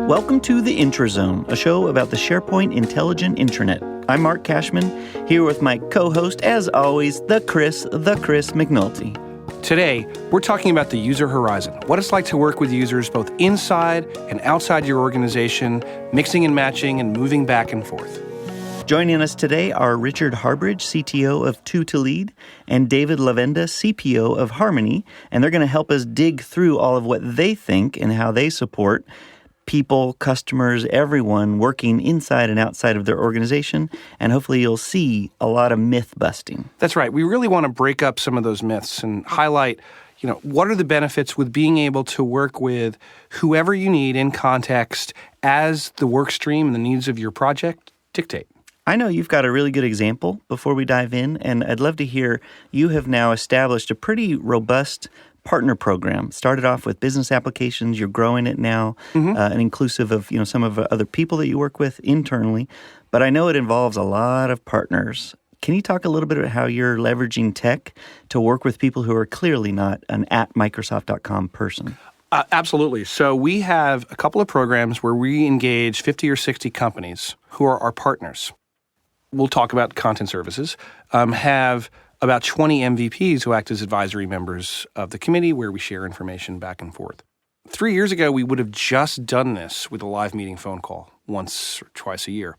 Welcome to the Intrazone, a show about the SharePoint Intelligent Intranet. I'm Mark Cashman, here with my co-host, as always, the Chris McNulty. Today, we're talking about the user horizon, what it's like to work with users both inside and outside your organization, mixing and matching and moving back and forth. Joining us today are Richard Harbridge, CTO of 2-to-Lead, and David Lavenda, CPO of Harmon.ie, and they're going to help us dig through all of what they think and how they support people, customers, everyone working inside and outside of their organization, and hopefully you'll see a lot of myth busting. That's right. We really want to break up some of those myths and highlight, what are the benefits with being able to work with whoever you need in context as the work stream and the needs of your project dictate. I know you've got a really good example before we dive in, and I'd love to hear you have now established a pretty robust partner program. Started off with business applications, you're growing it now, and inclusive of some of the other people that you work with internally. But I know it involves a lot of partners. Can you talk a little bit about how you're leveraging tech to work with people who are clearly not an @Microsoft.com person? Absolutely. So we have a couple of programs where we engage 50 or 60 companies who are our partners. We'll talk about content services, have about 20 MVPs who act as advisory members of the committee where we share information back and forth. 3 years ago, we would have just done this with a live meeting phone call once or twice a year.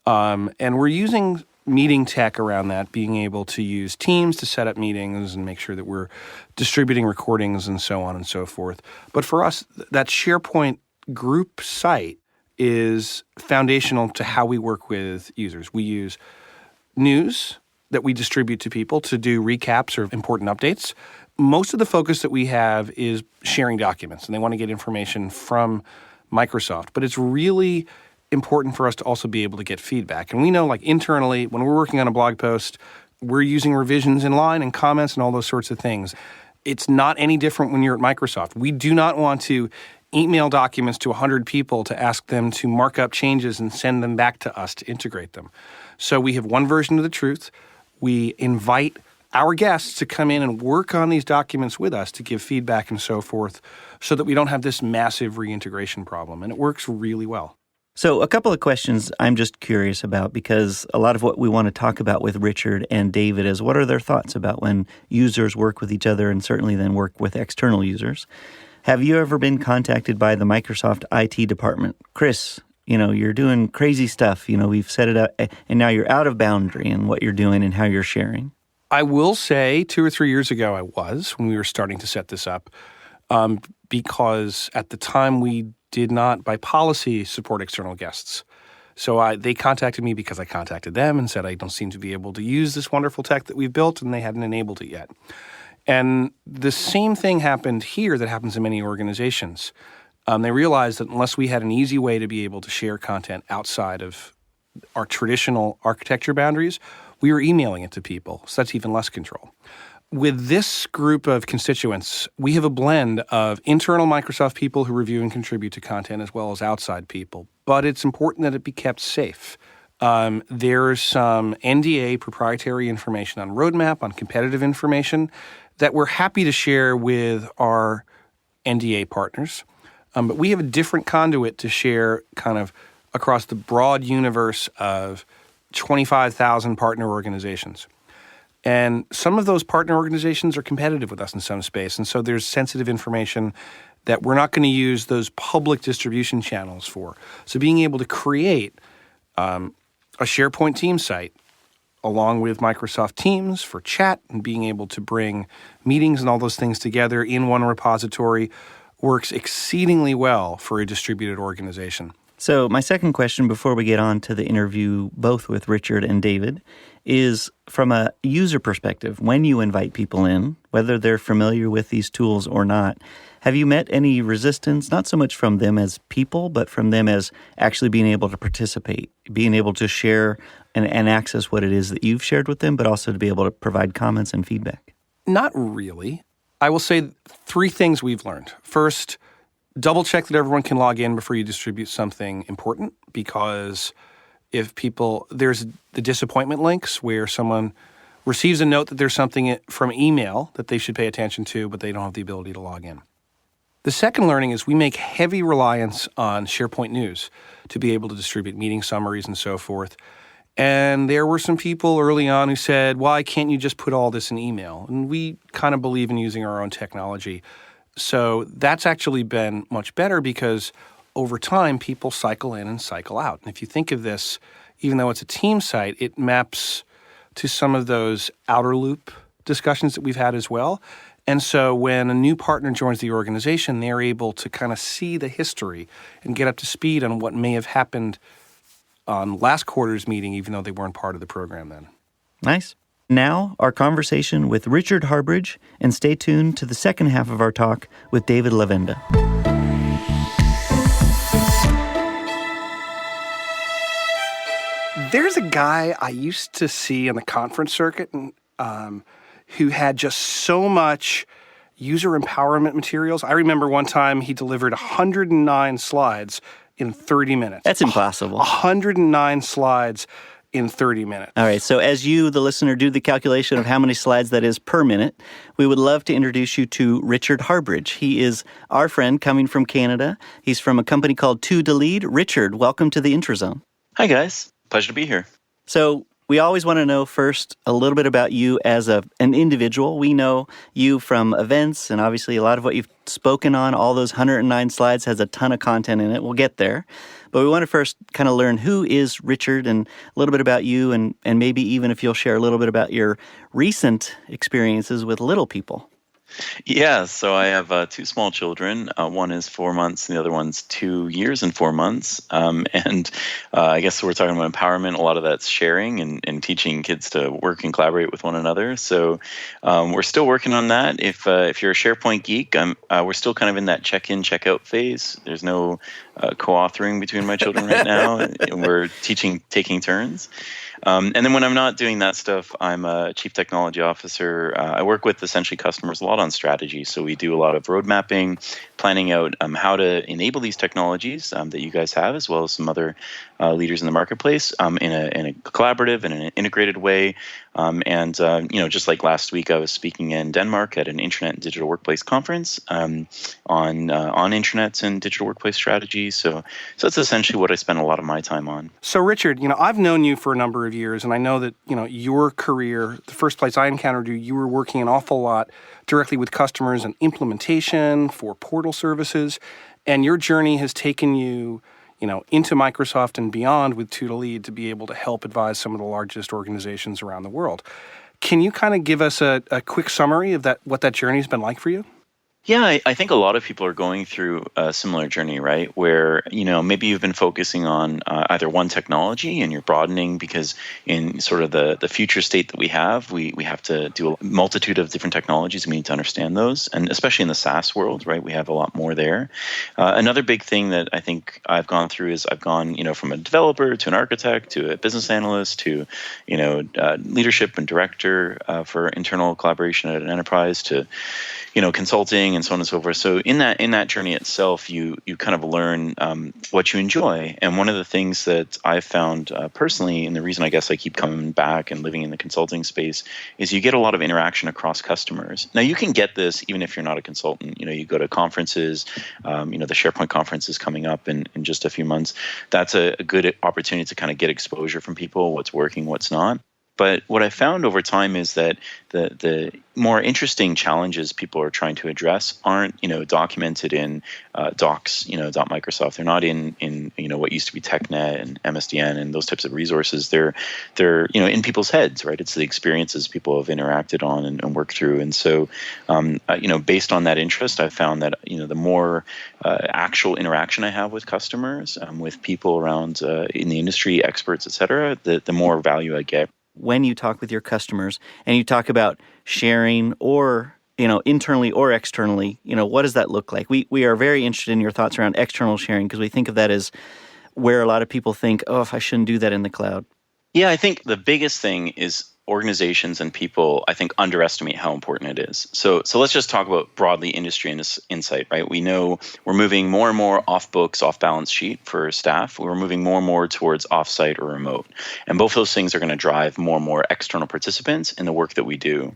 And we're using meeting tech around that, being able to use Teams to set up meetings and make sure that we're distributing recordings and so on and so forth. But for us, that SharePoint group site is foundational to how we work with users. We use news that we distribute to people to do recaps or important updates. Most of the focus that we have is sharing documents, and they want to get information from Microsoft. But it's really important for us to also be able to get feedback. And we know, internally, when we're working on a blog post, we're using revisions in line and comments and all those sorts of things. It's not any different when you're at Microsoft. We do not want to email documents to 100 people to ask them to mark up changes and send them back to us to integrate them. So we have one version of the truth. We invite our guests to come in and work on these documents with us to give feedback and so forth so that we don't have this massive reintegration problem. And it works really well. So a couple of questions I'm just curious about, because a lot of what we want to talk about with Richard and David is what are their thoughts about when users work with each other and certainly then work with external users. Have you ever been contacted by the Microsoft IT department? Chris, you're doing crazy stuff. We've set it up, and now you're out of boundary in what you're doing and how you're sharing. I will say 2 or 3 years ago I was, when we were starting to set this up, because at the time we did not, by policy, support external guests. So they contacted me because I contacted them and said, I don't seem to be able to use this wonderful tech that we've built, and they hadn't enabled it yet. And the same thing happened here that happens in many organizations. They realized that unless we had an easy way to be able to share content outside of our traditional architecture boundaries, we were emailing it to people. So that's even less control. With this group of constituents, we have a blend of internal Microsoft people who review and contribute to content as well as outside people. But it's important that it be kept safe. There's some NDA proprietary information on roadmap, on competitive information that we're happy to share with our NDA partners. But we have a different conduit to share kind of across the broad universe of 25,000 partner organizations. And some of those partner organizations are competitive with us in some space. And so there's sensitive information that we're not going to use those public distribution channels for. So being able to create a SharePoint team site along with Microsoft Teams for chat and being able to bring meetings and all those things together in one repository works exceedingly well for a distributed organization. So my second question before we get on to the interview both with Richard and David is from a user perspective, when you invite people in, whether they're familiar with these tools or not, have you met any resistance, not so much from them as people, but from them as actually being able to participate, being able to share and access what it is that you've shared with them, but also to be able to provide comments and feedback? Not really. I will say 3 things we've learned. First, double check that everyone can log in before you distribute something important, because if there's the disappointment links where someone receives a note that there's something from email that they should pay attention to, but they don't have the ability to log in. The The second learning is we make heavy reliance on SharePoint News to be able to distribute meeting summaries and so forth. And there were some people early on who said, why can't you just put all this in email? And we kind of believe in using our own technology. So that's actually been much better because over time, people cycle in and cycle out. And if you think of this, even though it's a team site, it maps to some of those outer loop discussions that we've had as well. And so when a new partner joins the organization, they're able to kind of see the history and get up to speed on what may have happened on last quarter's meeting, even though they weren't part of the program then. Nice. Now, our conversation with Richard Harbridge, and stay tuned to the second half of our talk with David Lavenda. There's a guy I used to see on the conference circuit who had just so much user empowerment materials. I remember one time he delivered 109 slides in 30 minutes. That's impossible. 109 slides in 30 minutes. All right, so as you, the listener, do the calculation of how many slides that is per minute, we would love to introduce you to Richard Harbridge. He is our friend coming from Canada. He's from a company called To Lead. Richard, welcome to the Intrazone. Hi, guys. Pleasure to be here. So we always want to know first a little bit about you as an individual. We know you from events, and obviously a lot of what you've spoken on, all those 109 slides has a ton of content in it. We'll get there. But we want to first kind of learn who is Richard and a little bit about you, and maybe even if you'll share a little bit about your recent experiences with little people. Yeah, so I have two small children. One is 4 months, and the other one's 2 years and 4 months. And I guess we're talking about empowerment. A lot of that's sharing and teaching kids to work and collaborate with one another. So we're still working on that. If you're a SharePoint geek, we're still kind of in that check-in, check-out phase. There's no co-authoring between my children right now. We're taking turns. And then when I'm not doing that stuff, I'm a chief technology officer. I work with essentially customers a lot on strategy. So we do a lot of road mapping, planning out how to enable these technologies that you guys have, as well as some other leaders in the marketplace in a collaborative and an integrated way. Just like last week, I was speaking in Denmark at an Internet and Digital Workplace conference on intranets and digital workplace strategy. So that's essentially what I spend a lot of my time on. So Richard, I've known you for a number of years, and I know that, your career, the first place I encountered you were working an awful lot directly with customers and implementation for portal services, and your journey has taken you into Microsoft and beyond with To Lead to be able to help advise some of the largest organizations around the world. Can you kind of give us a quick summary of what that journey has been like for you? Yeah, I think a lot of people are going through a similar journey, right? Where, maybe you've been focusing on either one technology and you're broadening because in sort of the future state that we have to do a multitude of different technologies. We need to understand those. And especially in the SaaS world, right? We have a lot more there. Another big thing that I think I've gone through is I've gone, from a developer to an architect to a business analyst to, leadership and director for internal collaboration at an enterprise to, consulting and so on and so forth. So in that journey itself, you kind of learn what you enjoy. And one of the things that I've found personally, and the reason I guess I keep coming back and living in the consulting space, is you get a lot of interaction across customers. Now you can get this even if you're not a consultant. You go to conferences. The SharePoint conference is coming up in just a few months. That's a good opportunity to kind of get exposure from people, what's working, what's not. But what I found over time is that the more interesting challenges people are trying to address aren't, documented in docs, .Microsoft. They're not in what used to be TechNet and MSDN and those types of resources. They're in people's heads, right? It's the experiences people have interacted on and worked through. And so, based on that interest, I've found that, the more actual interaction I have with customers, with people around in the industry, experts, et cetera, the more value I get. When you talk with your customers and you talk about sharing or, internally or externally, what does that look like? We are very interested in your thoughts around external sharing because we think of that as where a lot of people think, if I shouldn't do that in the cloud. Yeah, I think the biggest thing is organizations and people, I think, underestimate how important it is. So let's just talk about broadly industry and insight, right? We know we're moving more and more off books, off balance sheet for staff. We're moving more and more towards offsite or remote. And both those things are going to drive more and more external participants in the work that we do.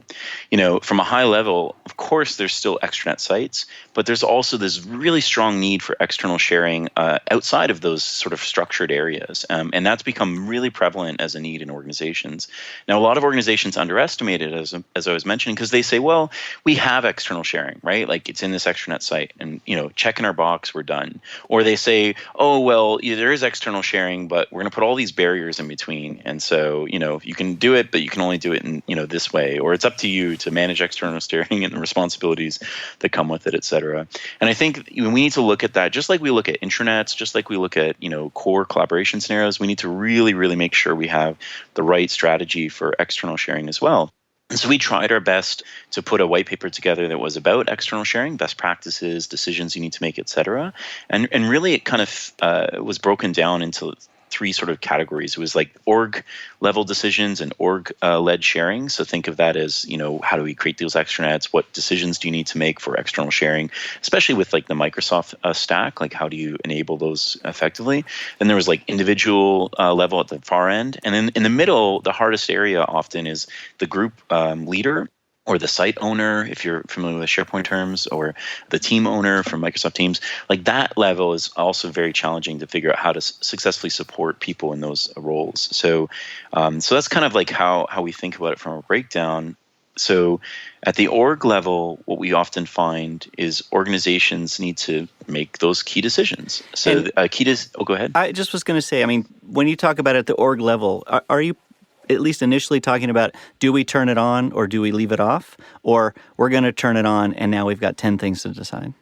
From a high level, of course, there's still extranet sites, but there's also this really strong need for external sharing outside of those sort of structured areas. And that's become really prevalent as a need in organizations. Now, a lot of organizations underestimate it, as I was mentioning, because they say, well, we have external sharing, right? Like it's in this extranet site and, check in our box, we're done. Or they say, oh, well, there is external sharing, but we're going to put all these barriers in between. And so, you can do it, but you can only do it in, this way, or it's up to you to manage external sharing and the responsibilities that come with it, et cetera. And I think we need to look at that, just like we look at intranets, just like we look at, core collaboration scenarios. We need to really, really make sure we have the right strategy for external sharing as well. And so we tried our best to put a white paper together that was about external sharing, best practices, decisions you need to make, et cetera. And really it kind of was broken down into three sort of categories. It was like org level decisions and org led sharing. So think of that as, how do we create those extranets? What decisions do you need to make for external sharing, especially with like the Microsoft stack? Like how do you enable those effectively? Then there was like individual level at the far end. And then in the middle, the hardest area often is the group leader, or the site owner, if you're familiar with SharePoint terms, or the team owner from Microsoft Teams. Like that level is also very challenging to figure out how to successfully support people in those roles. So that's kind of like how we think about it from a breakdown. So at the org level, what we often find is organizations need to make those key decisions. So go ahead. I just was going to say, when you talk about it at the org level, are you at least initially talking about, do we turn it on or do we leave it off? Or we're going to turn it on and now we've got 10 things to decide?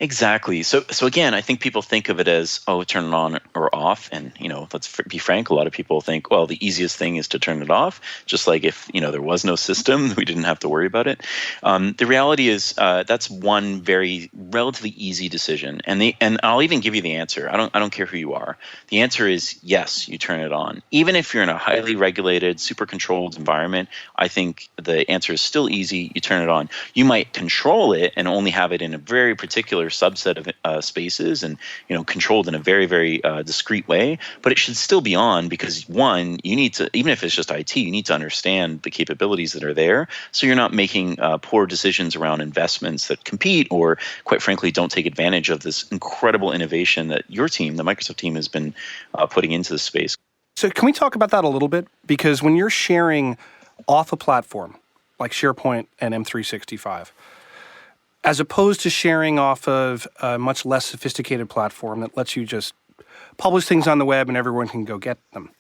Exactly. So again, I think people think of it as, turn it on or off. And, let's be frank, a lot of people think, well, the easiest thing is to turn it off. Just like if, there was no system, we didn't have to worry about it. The reality is that's one very relatively easy decision. And I'll even give you the answer. I don't care who you are. The answer is yes, you turn it on. Even if you're in a highly regulated, super controlled environment, I think the answer is still easy. You turn it on. You might control it and only have it in a very particular subset of spaces and controlled in a very, very discrete way, but it should still be on because one, you need to, even if it's just IT, you need to understand the capabilities that are there so you're not making poor decisions around investments that compete or quite frankly don't take advantage of this incredible innovation that your team, the Microsoft team, has been putting into the space. So can we talk about that a little bit? Because when you're sharing off a platform like SharePoint and M365, as opposed to sharing off of a much less sophisticated platform that lets you just publish things on the web and everyone can go get them.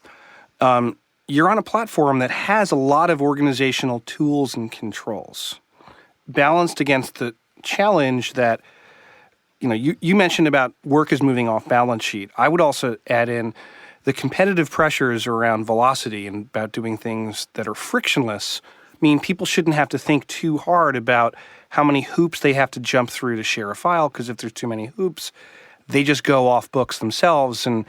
You're on a platform that has a lot of organizational tools and controls, balanced against the challenge that, you mentioned about work is moving off balance sheet. I would also add in the competitive pressures around velocity and about doing things that are frictionless mean people shouldn't have to think too hard about how many hoops they have to jump through to share a file, because if there's too many hoops, they just go off books themselves and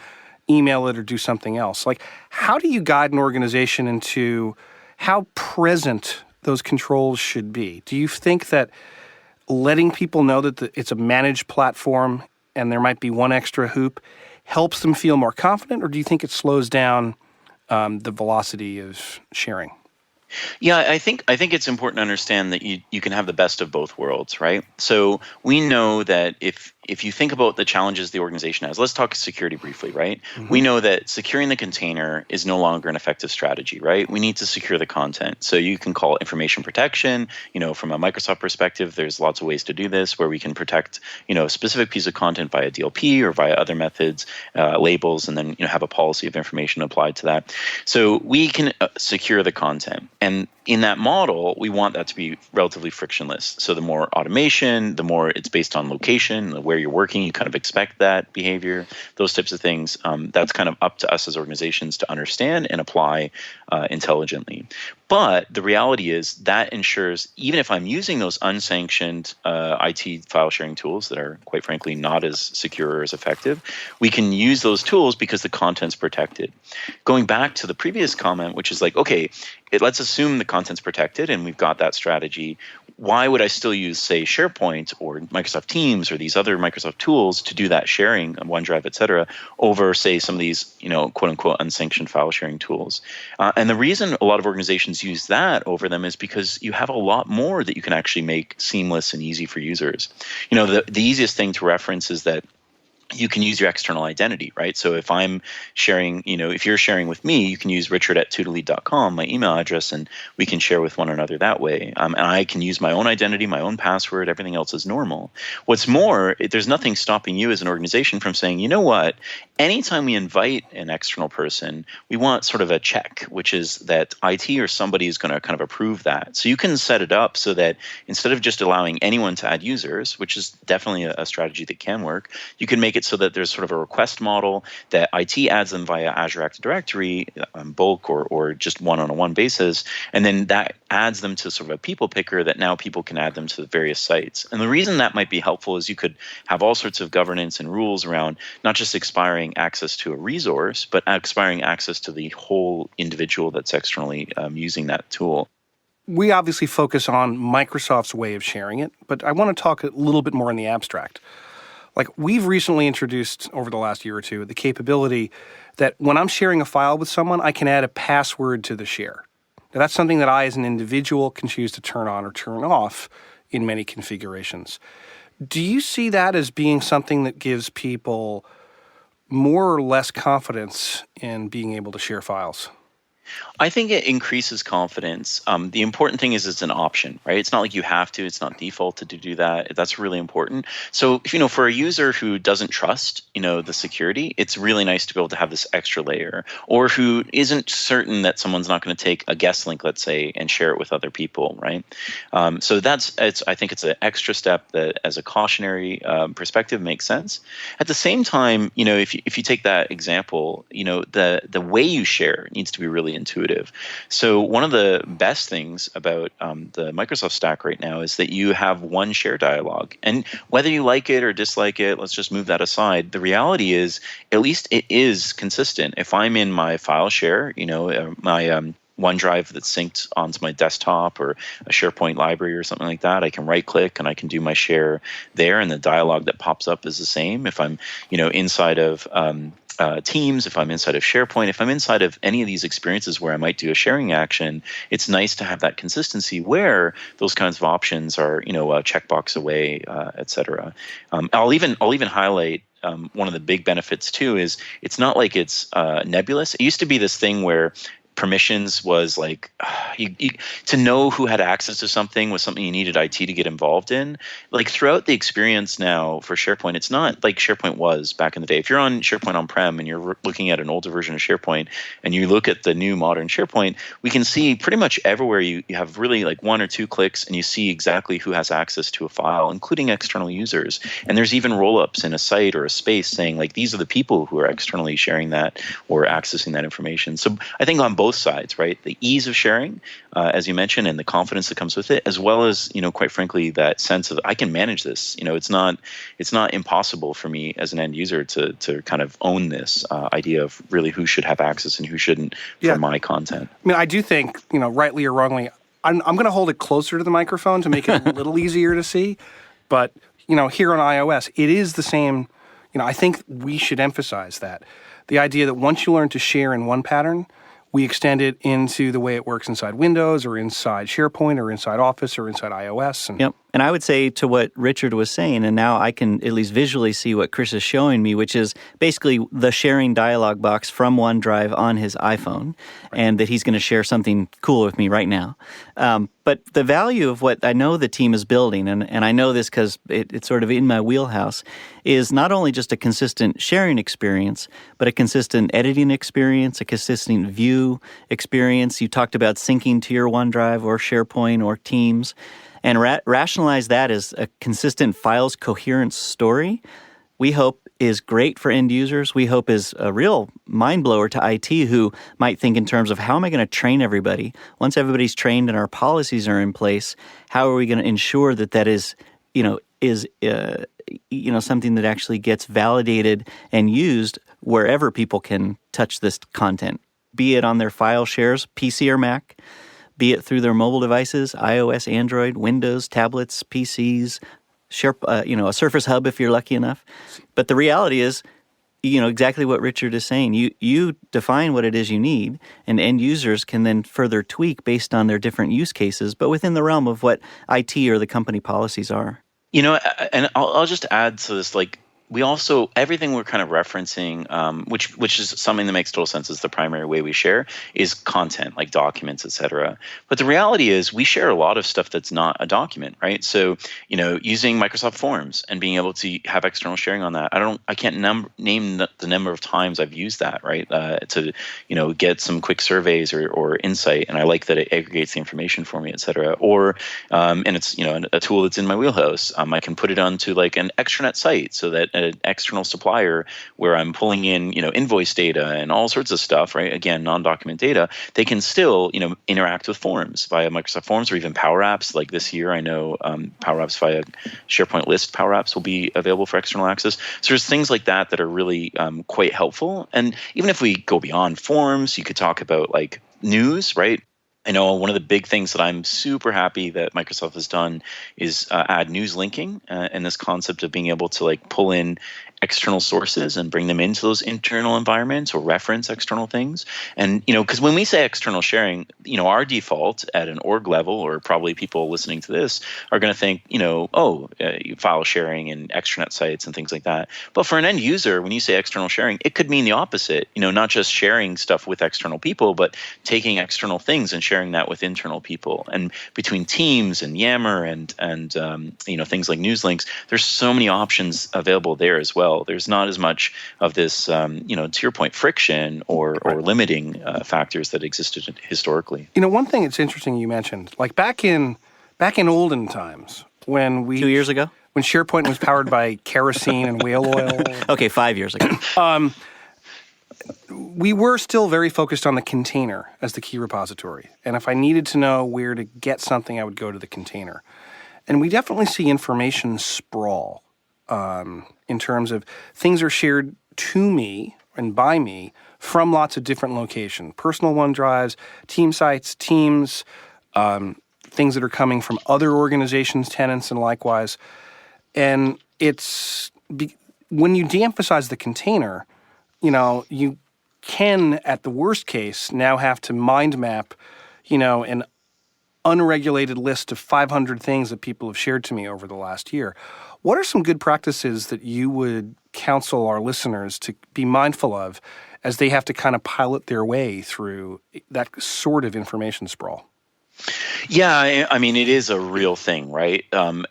email it or do something else. Like, how do you guide an organization into how present those controls should be? Do you think that letting people know that it's a managed platform and there might be one extra hoop helps them feel more confident, or do you think it slows down the velocity of sharing? Yeah, I think it's important to understand that you can have the best of both worlds, right? So we know that if you think about the challenges the organization has, let's talk security briefly, right? Mm-hmm. We know that securing the container is no longer an effective strategy, right? We need to secure the content. So you can call information protection. From a Microsoft perspective, there's lots of ways to do this where we can protect, a specific piece of content via DLP or via other methods, labels, and then, have a policy of information applied to that. So we can secure the content. And in that model, we want that to be relatively frictionless. So the more automation, the more it's based on location, where you're working, you kind of expect that behavior, those types of things. That's kind of up to us as organizations to understand and apply intelligently. But the reality is that ensures, even if I'm using those unsanctioned IT file sharing tools that are, quite frankly, not as secure or as effective, we can use those tools because the content's protected. Going back to the previous comment, which is like, okay, let's assume the content's protected and we've got that strategy. Why would I still use, say, SharePoint or Microsoft Teams or these other Microsoft tools to do that sharing, OneDrive, et cetera, over, say, some of these, quote unquote, unsanctioned file sharing tools? And the reason a lot of organizations use that over them is because you have a lot more that you can actually make seamless and easy for users. The easiest thing to reference is that you can use your external identity, right? So if I'm sharing, if you're sharing with me, you can use richard@tudalead.com, my email address, and we can share with one another that way. And I can use my own identity, my own password, everything else is normal. What's more, there's nothing stopping you as an organization from saying, you know what, anytime we invite an external person, we want sort of a check, which is that IT or somebody is going to kind of approve that. So you can set it up so that instead of just allowing anyone to add users, which is definitely a strategy that can work, you can make it so that there's sort of a request model that IT adds them via Azure Active Directory, bulk or just one-on-one basis, and then that adds them to sort of a people picker that now people can add them to the various sites. And the reason that might be helpful is you could have all sorts of governance and rules around not just expiring access to a resource, but expiring access to the whole individual that's externally using that tool. We obviously focus on Microsoft's way of sharing it, but I want to talk a little bit more in the abstract. Like, we've recently introduced over the last year or two the capability that when I'm sharing a file with someone, I can add a password to the share. Now, that's something that I as an individual can choose to turn on or turn off in many configurations. Do you see that as being something that gives people more or less confidence in being able to share files? I think it increases confidence. The important thing is it's an option, right? It's not like you have to. It's not defaulted to do that. That's really important. So, for a user who doesn't trust, the security, it's really nice to be able to have this extra layer, or who isn't certain that someone's not going to take a guest link, let's say, and share it with other people, right? So I think it's an extra step that, as a cautionary perspective, makes sense. At the same time, if you take that example, the way you share needs to be really intuitive. So one of the best things about the Microsoft stack right now is that you have one share dialog. And whether you like it or dislike it, let's just move that aside. The reality is, at least it is consistent. If I'm in my file share, my OneDrive that's synced onto my desktop or a SharePoint library or something like that, I can right-click and I can do my share there, and the dialog that pops up is the same. If I'm, inside of Teams, if I'm inside of SharePoint, if I'm inside of any of these experiences where I might do a sharing action, it's nice to have that consistency where those kinds of options are, a checkbox away, et cetera. I'll even highlight one of the big benefits too is it's not like it's nebulous. It used to be this thing where permissions was like to know who had access to something was something you needed IT to get involved in. Like, throughout the experience now for SharePoint, it's not like SharePoint was back in the day. If you're on SharePoint on-prem and you're looking at an older version of SharePoint and you look at the new modern SharePoint, we can see pretty much everywhere you have really like one or two clicks and you see exactly who has access to a file, including external users. And there's even roll-ups in a site or a space saying like, these are the people who are externally sharing that or accessing that information. So I think on both sides, right? The ease of sharing, as you mentioned, and the confidence that comes with it, as well as, quite frankly, that sense of I can manage this. It's not impossible for me as an end user to kind of own this idea of really who should have access and who shouldn't for my content. I mean, I do think, rightly or wrongly, I'm going to hold it closer to the microphone to make it a little easier to see. But, here on iOS, it is the same. I think we should emphasize that. The idea that once you learn to share in one pattern, we extend it into the way it works inside Windows or inside SharePoint or inside Office or inside iOS. Yep. And I would say to what Richard was saying, and now I can at least visually see what Chris is showing me, which is basically the sharing dialog box from OneDrive on his iPhone, and that he's going to share something cool with me right now. But the value of what I know the team is building, and I know this because it's sort of in my wheelhouse, is not only just a consistent sharing experience, but a consistent editing experience, a consistent view experience. You talked about syncing to your OneDrive or SharePoint or Teams, and rationalize that as a consistent files coherence story. we hope is great for end users. We hope is a real mind blower to IT who might think in terms of how am I going to train everybody? Once everybody's trained and our policies are in place, how are we going to ensure that that is something that actually gets validated and used wherever people can touch this content, be it on their file shares, PC or Mac, be it through their mobile devices, iOS, Android, Windows, tablets, PCs, a Surface Hub if you're lucky enough. But the reality is, exactly what Richard is saying. You define what it is you need, and end users can then further tweak based on their different use cases, but within the realm of what IT or the company policies are. And I'll just add to this, we also, everything we're kind of referencing, which is something that makes total sense is the primary way we share, is content, like documents, et cetera. But the reality is we share a lot of stuff that's not a document, right? So, using Microsoft Forms and being able to have external sharing on that, I can't name the number of times I've used that, right? To, get some quick surveys or insight. And I like that it aggregates the information for me, et cetera. Or, and it's, a tool that's in my wheelhouse. I can put it onto like an extranet site so that an external supplier where I'm pulling in, invoice data and all sorts of stuff, right? Again, non-document data, they can still, interact with Forms via Microsoft Forms or even Power Apps. Like this year, I know Power Apps via SharePoint List Power Apps will be available for external access. So there's things like that that are really quite helpful. And even if we go beyond Forms, you could talk about like news, right? I know one of the big things that I'm super happy that Microsoft has done is add news linking and this concept of being able to like pull in external sources and bring them into those internal environments or reference external things. And, because when we say external sharing, our default at an org level, or probably people listening to this are going to think, file sharing and extranet sites and things like that. But for an end user, when you say external sharing, it could mean the opposite, not just sharing stuff with external people, but taking external things and sharing that with internal people. And between Teams and Yammer and things like news links, there's so many options available there as well. There's not as much of this, to your point, friction or limiting factors that existed historically. One thing that's interesting you mentioned, like back in olden times when 2 years ago, when SharePoint was powered by kerosene and whale oil. Okay, 5 years ago. We were still very focused on the container as the key repository. And if I needed to know where to get something, I would go to the container. And we definitely see information sprawl. In terms of things are shared to me and by me from lots of different locations, personal OneDrives, team sites, Teams, things that are coming from other organizations, tenants, and likewise. And when you de-emphasize the container, you can, at the worst case, now have to mind map, an unregulated list of 500 things that people have shared to me over the last year. What are some good practices that you would counsel our listeners to be mindful of as they have to kind of pilot their way through that sort of information sprawl? Yeah, I mean, it is a real thing, right?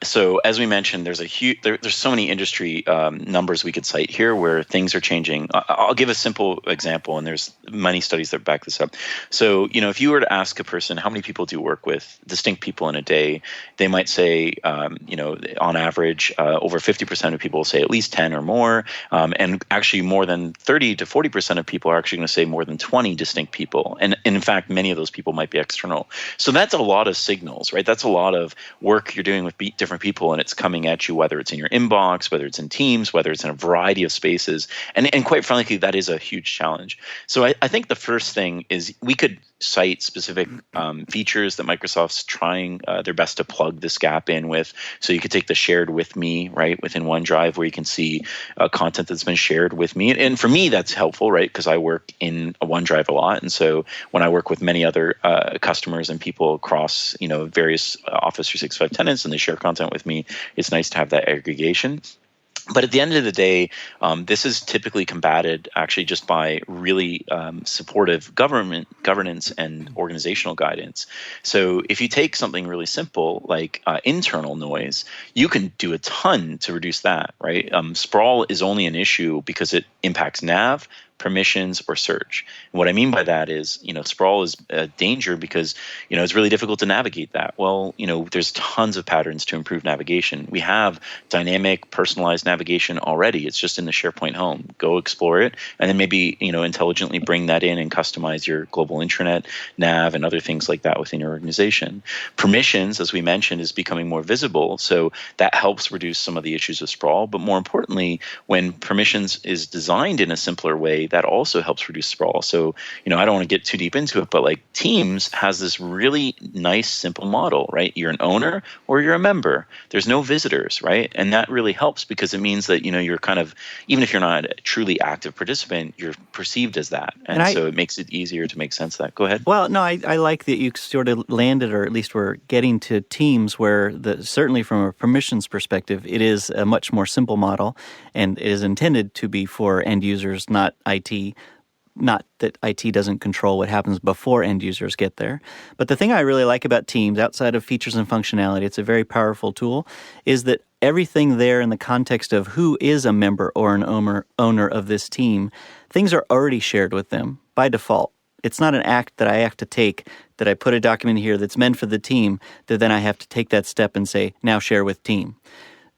So as we mentioned, there's so many industry numbers we could cite here where things are changing. I'll give a simple example, and there's many studies that back this up. So, if you were to ask a person, how many people do you work with, distinct people in a day, they might say, on average, over 50% of people will say at least 10 or more. And actually more than 30 to 40% of people are actually going to say more than 20 distinct people. And in fact, many of those people might be external. So that's a lot of signals, right? That's a lot of work you're doing with different people, and it's coming at you, whether it's in your inbox, whether it's in Teams, whether it's in a variety of spaces. And quite frankly, that is a huge challenge. So I think the first thing is we could cite specific features that Microsoft's trying their best to plug this gap in with. So you could take the shared with me, right, within OneDrive, where you can see content that's been shared with me. And for me, that's helpful, right, because I work in a OneDrive a lot. And so when I work with many other customers and people across, various Office 365 tenants and they share content with me, it's nice to have that aggregation. But at the end of the day, this is typically combated actually just by really supportive governance and organizational guidance. So if you take something really simple like internal noise, you can do a ton to reduce that, right? Sprawl is only an issue because it impacts nav, permissions, or search. And what I mean by that is, sprawl is a danger because, it's really difficult to navigate that. Well, there's tons of patterns to improve navigation. We have dynamic, personalized navigation already. It's just in the SharePoint home. Go explore it, and then maybe, intelligently bring that in and customize your global intranet, nav, and other things like that within your organization. Permissions, as we mentioned, is becoming more visible, so that helps reduce some of the issues of sprawl. But more importantly, when permissions is designed in a simpler way, that also helps reduce sprawl. So, I don't want to get too deep into it, but like Teams has this really nice, simple model, right? You're an owner or you're a member. There's no visitors, right? And that really helps because it means that, you're kind of, even if you're not a truly active participant, you're perceived as that. And so it makes it easier to make sense of that. Go ahead. Well, no, I like that you sort of landed, or at least we're getting to Teams where certainly from a permissions perspective, it is a much more simple model and it is intended to be for end users, not IT. Not that IT doesn't control what happens before end users get there. But the thing I really like about Teams, outside of features and functionality, it's a very powerful tool, is that everything there in the context of who is a member or an owner of this team, things are already shared with them by default. It's not an act that I have to take, that I put a document here that's meant for the team, that then I have to take that step and say, now share with team.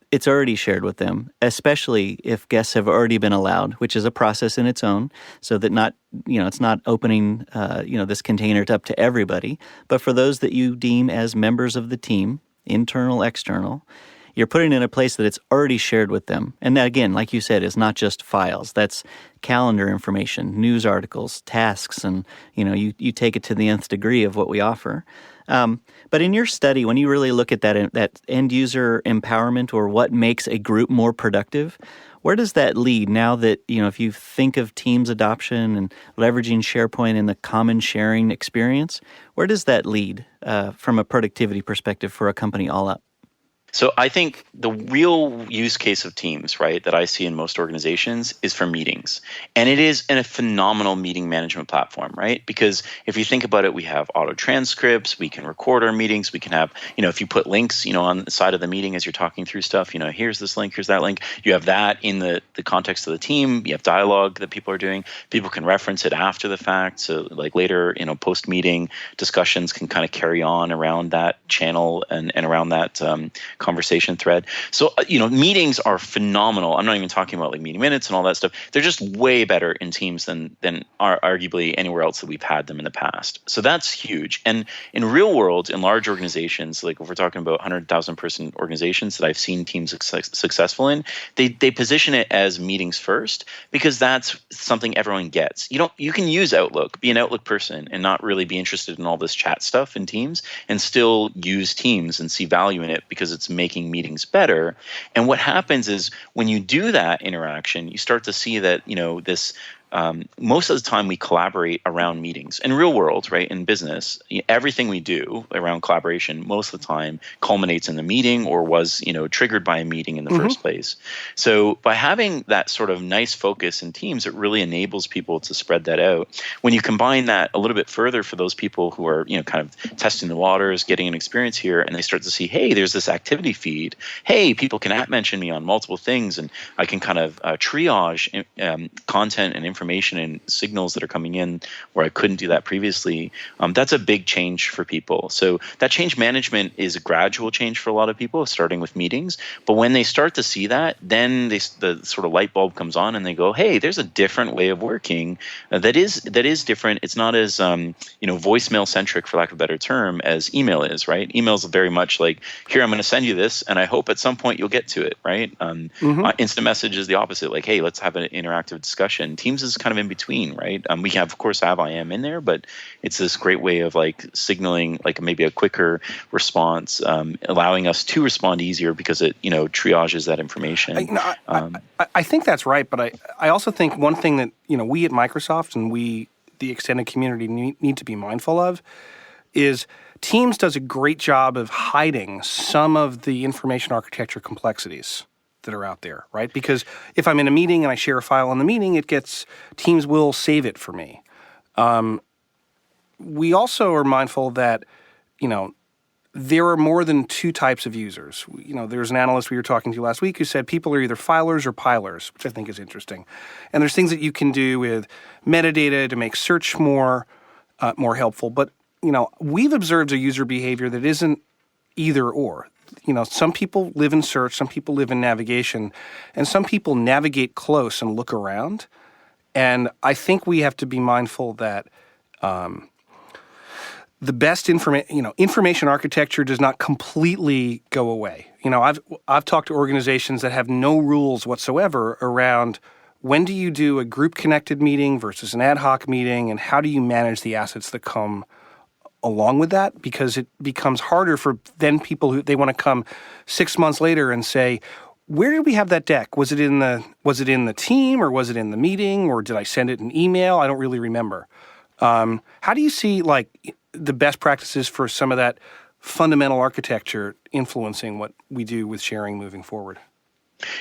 It's already shared with them, especially if guests have already been allowed, which is a process in its own, so that it's not opening, this container up to everybody. But for those that you deem as members of the team, internal, external, you're putting it in a place that it's already shared with them. And that, again, like you said, is not just files. That's calendar information, news articles, tasks, and, you take it to the nth degree of what we offer. But in your study, when you really look at that end user empowerment or what makes a group more productive, where does that lead now that, if you think of Teams adoption and leveraging SharePoint in the common sharing experience, where does that lead from a productivity perspective for a company all up? So I think the real use case of Teams, right, that I see in most organizations is for meetings. And it is a phenomenal meeting management platform, right? Because if you think about it, we have auto transcripts, we can record our meetings, we can have, if you put links, on the side of the meeting as you're talking through stuff, here's this link, here's that link. You have that in the context of the team. You have dialogue that people are doing. People can reference it after the fact. So like later, post-meeting discussions can kind of carry on around that channel and around that conversation thread. So, meetings are phenomenal. I'm not even talking about like meeting minutes and all that stuff. They're just way better in Teams than are arguably anywhere else that we've had them in the past. So that's huge. And in real world, in large organizations, like if we're talking about 100,000 person organizations that I've seen Teams successful in, they position it as meetings first because that's something everyone gets. You can use Outlook, be an Outlook person and not really be interested in all this chat stuff in Teams and still use Teams and see value in it because it's making meetings better. And what happens is when you do that interaction, you start to see that, this most of the time we collaborate around meetings. In real world, right, in business, everything we do around collaboration most of the time culminates in the meeting or was, triggered by a meeting in the first place. So by having that sort of nice focus in Teams, it really enables people to spread that out. When you combine that a little bit further for those people who are, kind of testing the waters, getting an experience here, and they start to see, hey, there's this activity feed. Hey, people can mention me on multiple things, and I can kind of triage content and information and signals that are coming in where I couldn't do that previously. That's a big change for people. So that change management is a gradual change for a lot of people, starting with meetings. But when they start to see that, then the sort of light bulb comes on and they go, hey, there's a different way of working that is different. It's not as voicemail centric, for lack of a better term, as email is, right? Email is very much like, here, I'm going to send you this, and I hope at some point you'll get to it, right? Instant message is the opposite, like, hey, let's have an interactive discussion. Teams is kind of in between, right? We have, of course, have IM in there, but it's this great way of like signaling like maybe a quicker response, allowing us to respond easier because it, triages that information. I think that's right, but I also think one thing that, we at Microsoft and we, the extended community, need to be mindful of is Teams does a great job of hiding some of the information architecture complexities that are out there, right? Because if I'm in a meeting and I share a file in the meeting, Teams will save it for me. We also are mindful that, there are more than two types of users. There's an analyst we were talking to last week who said people are either filers or pilers, which I think is interesting. And there's things that you can do with metadata to make search more helpful. But, we've observed a user behavior that isn't either or. Some people live in search, some people live in navigation, and some people navigate close and look around. And I think we have to be mindful that the best information architecture does not completely go away. I've talked to organizations that have no rules whatsoever around when do you do a group connected meeting versus an ad hoc meeting, and how do you manage the assets that come along with that, because it becomes harder for then people who they want to come 6 months later and say, where did we have that deck? Was it in the team, or was it in the meeting, or did I send it in email? I don't really remember. How do you see the best practices for some of that fundamental architecture influencing what we do with sharing moving forward?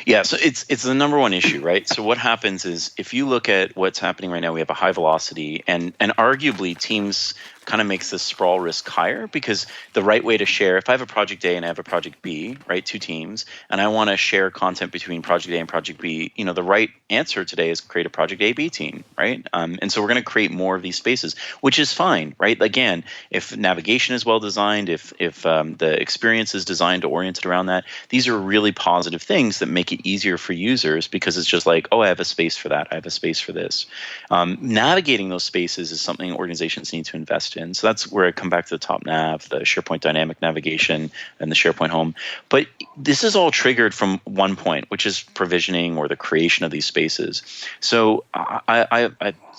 Yeah, so it's the number one issue, right? So what happens is, if you look at what's happening right now, we have a high velocity, and arguably Teams kind of makes the sprawl risk higher, because the right way to share, if I have a project A and I have a project B, right, two teams, and I want to share content between project A and project B, the right answer today is create a project A/B team, right? And so we're going to create more of these spaces, which is fine, right? Again, if navigation is well designed, if the experience is designed to orient it around that, these are really positive things that make it easier for users, because it's just like, oh, I have a space for that, I have a space for this. Navigating those spaces is something organizations need to invest in. So that's where I come back to the top nav, the SharePoint dynamic navigation, and the SharePoint home. But this is all triggered from one point, which is provisioning or the creation of these spaces. So I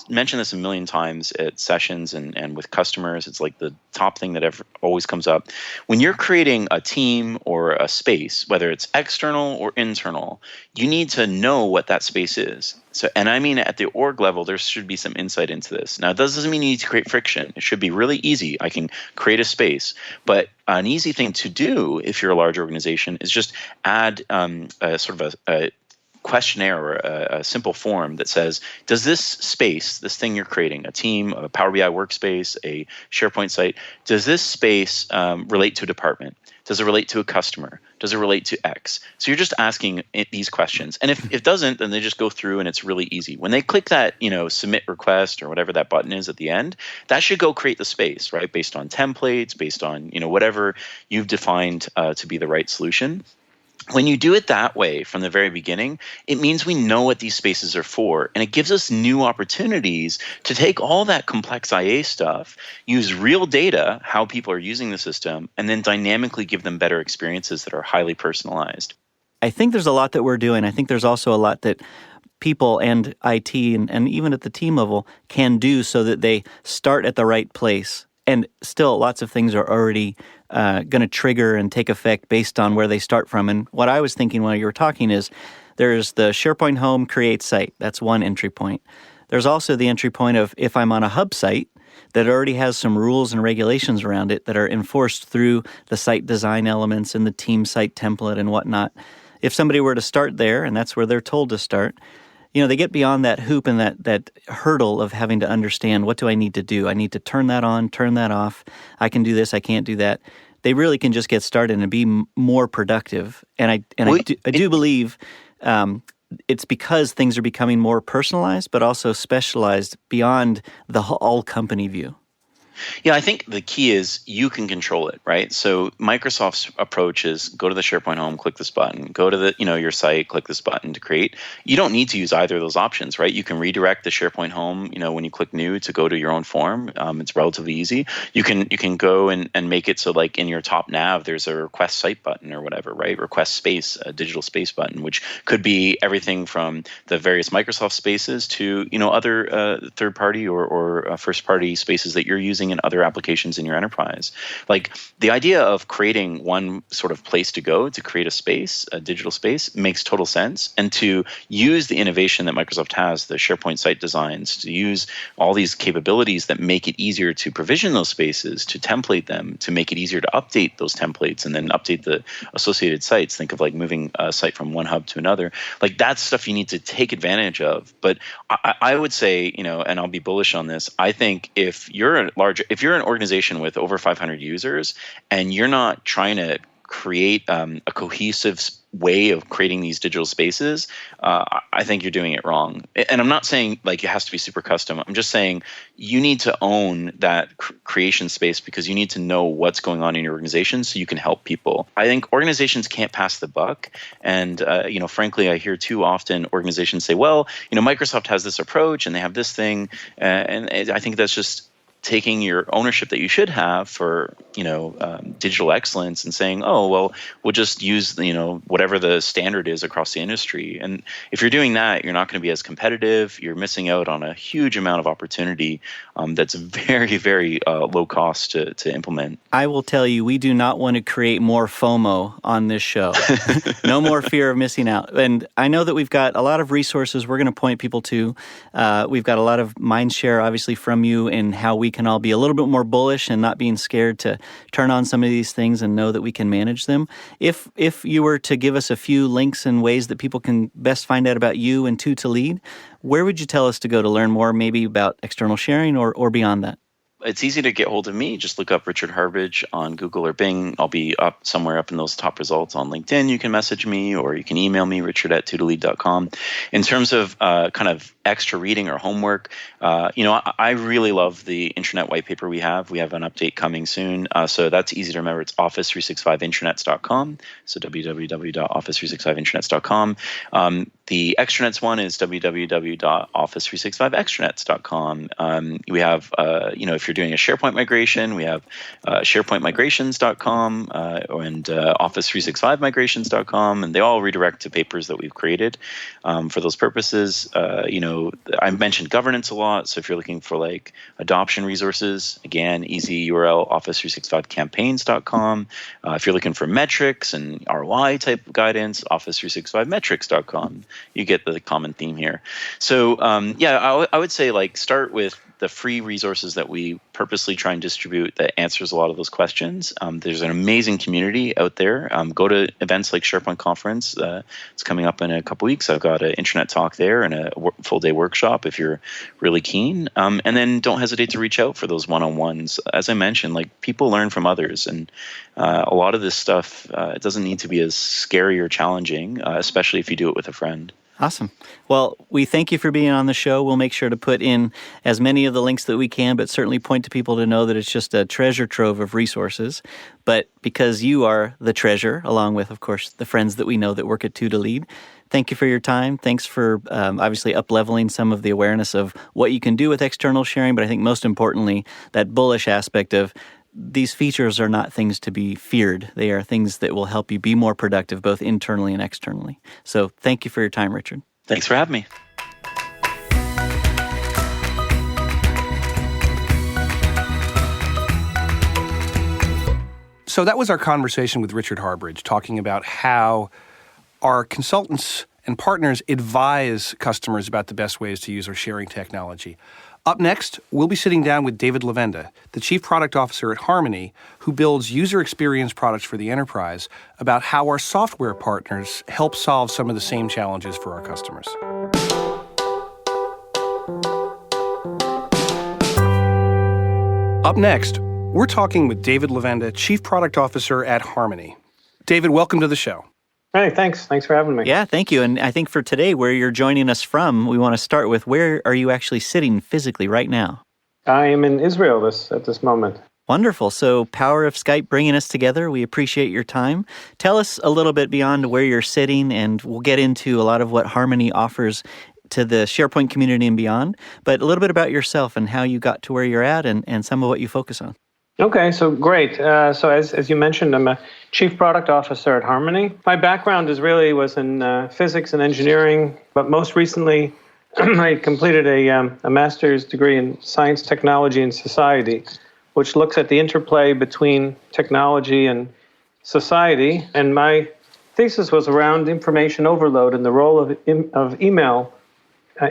mentioned this a million times at sessions and with customers. It's like the top thing that always comes up. When you're creating a team or a space, whether it's external or internal, you need to know what that space is. So, and I mean, at the org level, there should be some insight into this. Now, it doesn't mean you need to create friction. It should be really easy. I can create a space. But an easy thing to do if you're a large organization is just add a questionnaire or a simple form that says, does this space, this thing you're creating, a team, a Power BI workspace, a SharePoint site, does this space relate to a department? Does it relate to a customer? Does it relate to X? So you're just asking these questions. And if it doesn't, then they just go through and it's really easy. When they click that, submit request or whatever that button is at the end, that should go create the space, right? Based on templates, based on, whatever you've defined to be the right solution. When you do it that way from the very beginning, it means we know what these spaces are for, and it gives us new opportunities to take all that complex IA stuff, use real data, how people are using the system, and then dynamically give them better experiences that are highly personalized. I think there's a lot that we're doing. I think there's also a lot that people and IT and even at the team level can do so that they start at the right place. And still, lots of things are already going to trigger and take effect based on where they start from. And what I was thinking while you were talking is there's the SharePoint Home Create site. That's one entry point. There's also the entry point of if I'm on a hub site that already has some rules and regulations around it that are enforced through the site design elements and the team site template and whatnot. If somebody were to start there, and that's where they're told to start, they get beyond that hoop and that hurdle of having to understand, what do I need to do? I need to turn that on, turn that off. I can do this, I can't do that. They really can just get started and be more productive. And I do believe it's because things are becoming more personalized, but also specialized beyond the all company view. Yeah, I think the key is you can control it, right? So Microsoft's approach is go to the SharePoint Home, click this button. Go to the your site, click this button to create. You don't need to use either of those options, right? You can redirect the SharePoint Home, when you click new to go to your own form. It's relatively easy. You can go and make it so like in your top nav, there's a request site button or whatever, right? Request space, a digital space button, which could be everything from the various Microsoft spaces to other third party or first party spaces that you're using in other applications in your enterprise. Like the idea of creating one sort of place to go to create a space, a digital space, makes total sense. And to use the innovation that Microsoft has, the SharePoint site designs, to use all these capabilities that make it easier to provision those spaces, to template them, to make it easier to update those templates and then update the associated sites. Think of like moving a site from one hub to another. Like that's stuff you need to take advantage of. But I would say, and I'll be bullish on this, I think if you're a large if you're an organization with over 500 users and you're not trying to create a cohesive way of creating these digital spaces, I think you're doing it wrong. And I'm not saying like it has to be super custom. I'm just saying you need to own that creation space because you need to know what's going on in your organization so you can help people. I think organizations can't pass the buck. And, frankly, I hear too often organizations say, well, Microsoft has this approach and they have this thing. And I think that's just taking your ownership that you should have for, digital excellence and saying, oh, well, we'll just use, whatever the standard is across the industry. And if you're doing that, you're not going to be as competitive. You're missing out on a huge amount of opportunity that's very, very low cost to implement. I will tell you, we do not want to create more FOMO on this show. No more fear of missing out. And I know that we've got a lot of resources we're going to point people to. We've got a lot of mind share, obviously, from you and how we can all be a little bit more bullish and not being scared to turn on some of these things and know that we can manage them. If you were to give us a few links and ways that people can best find out about you and to lead, where would you tell us to go to learn more, maybe about external sharing or beyond that? It's easy to get hold of me. Just look up Richard Harbridge on Google or Bing. I'll be somewhere up in those top results on LinkedIn. You can message me or you can email me, richard@totolead.com. In terms of kind of extra reading or homework, I really love the intranet white paper we have. We have an update coming soon. So that's easy to remember. It's office365intranets.com. So www.office365intranets.com. The extranets one is www.office365extranets.com. We have, if you're doing a SharePoint migration, we have SharePointmigrations.com and Office365migrations.com, and they all redirect to papers that we've created for those purposes. I mentioned governance a lot, so if you're looking for like adoption resources, again, easy URL, Office365campaigns.com. If you're looking for metrics and ROI type guidance, Office365metrics.com. You get the common theme here. So, I would say like start with the free resources that we purposely try and distribute that answers a lot of those questions. There's an amazing community out there. Go to events like SharePoint Conference. It's coming up in a couple weeks. I've got an intranet talk there and a full-day workshop if you're really keen. And then don't hesitate to reach out for those one-on-ones. As I mentioned, like people learn from others. And a lot of this stuff, it doesn't need to be as scary or challenging, especially if you do it with a friend. Awesome. Well, we thank you for being on the show. We'll make sure to put in as many of the links that we can, but certainly point to people to know that it's just a treasure trove of resources. But because you are the treasure, along with, of course, the friends that we know that work at To2Lead, thank you for your time. Thanks for obviously up-leveling some of the awareness of what you can do with external sharing, but I think most importantly, that bullish aspect of these features are not things to be feared. They are things that will help you be more productive, both internally and externally. So thank you for your time, Richard. Thanks for having me. So that was our conversation with Richard Harbridge, talking about how our consultants and partners advise customers about the best ways to use our sharing technology. Up next, we'll be sitting down with David Lavenda, the Chief Product Officer at Harmony, who builds user experience products for the enterprise, about how our software partners help solve some of the same challenges for our customers. Up next, we're talking with David Lavenda, Chief Product Officer at Harmony. David, welcome to the show. Hey, thanks. Thanks for having me. Yeah, thank you. And I think for today, where you're joining us from, we want to start with where are you actually sitting physically right now? I am in Israel at this moment. Wonderful. So power of Skype bringing us together. We appreciate your time. Tell us a little bit beyond where you're sitting, and we'll get into a lot of what Harmony offers to the SharePoint community and beyond, but a little bit about yourself and how you got to where you're at and some of what you focus on. Okay, so great. So as you mentioned, I'm a Chief Product Officer at Harmony. My background was in physics and engineering, but most recently I completed a master's degree in science, technology, and society, which looks at the interplay between technology and society. And my thesis was around information overload and the role of email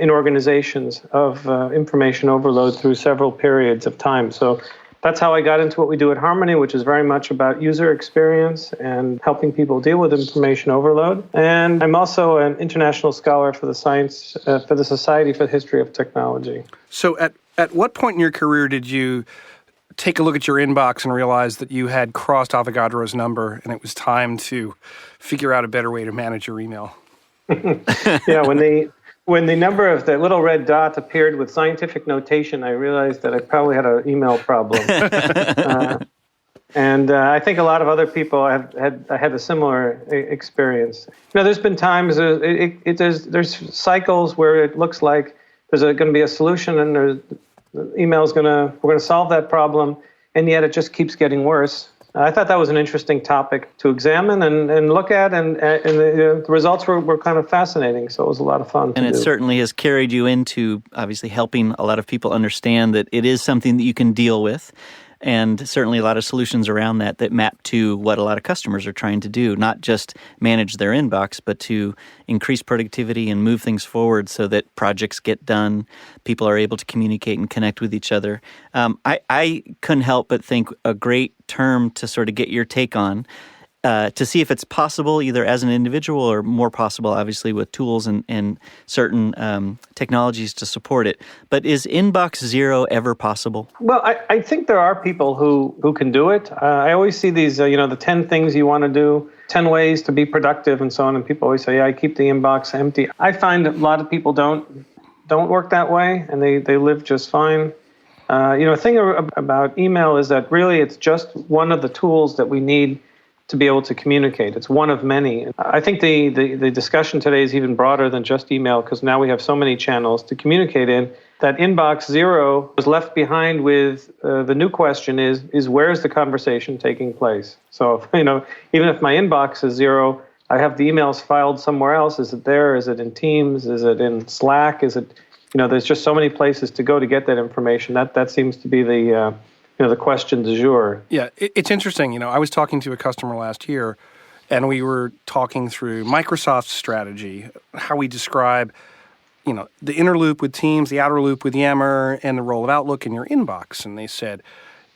in organizations, of information overload through several periods of time. So that's how I got into what we do at Harmony, which is very much about user experience and helping people deal with information overload. And I'm also an international scholar for the Society for the History of Technology. So at what point in your career did you take a look at your inbox and realize that you had crossed Avogadro's number and it was time to figure out a better way to manage your email. Yeah, when the number of the little red dot appeared with scientific notation, I realized that I probably had an email problem. And I think a lot of other people had a similar experience. There's been times there's cycles where it looks like there's going to be a solution, and we're going to solve that problem, and yet it just keeps getting worse. I thought that was an interesting topic to examine and look at, and the results were kind of fascinating. So it was a lot of fun. And it certainly has carried you into obviously helping a lot of people understand that it is something that you can deal with. And certainly a lot of solutions around that map to what a lot of customers are trying to do, not just manage their inbox, but to increase productivity and move things forward so that projects get done, people are able to communicate and connect with each other. I couldn't help but think a great term to sort of get your take on, to see if it's possible either as an individual or more possible, obviously, with tools and certain technologies to support it. But is inbox zero ever possible? Well, I think there are people who can do it. I always see these, the 10 things you want to do, 10 ways to be productive and so on. And people always say, yeah, I keep the inbox empty. I find that a lot of people don't work that way, and they live just fine. The thing about email is that really it's just one of the tools that we need to be able to communicate. It's one of many. I think the discussion today is even broader than just email, because now we have so many channels to communicate in, that inbox zero was left behind with the new question is where is the conversation taking place? So, even if my inbox is zero, I have the emails filed somewhere else. Is it there? Is it in Teams? Is it in Slack? Is it, there's just so many places to go to get that information. That seems to be the question du jour. Yeah, it's interesting. I was talking to a customer last year, and we were talking through Microsoft's strategy, how we describe, the inner loop with Teams, the outer loop with Yammer, and the role of Outlook in your inbox. And they said,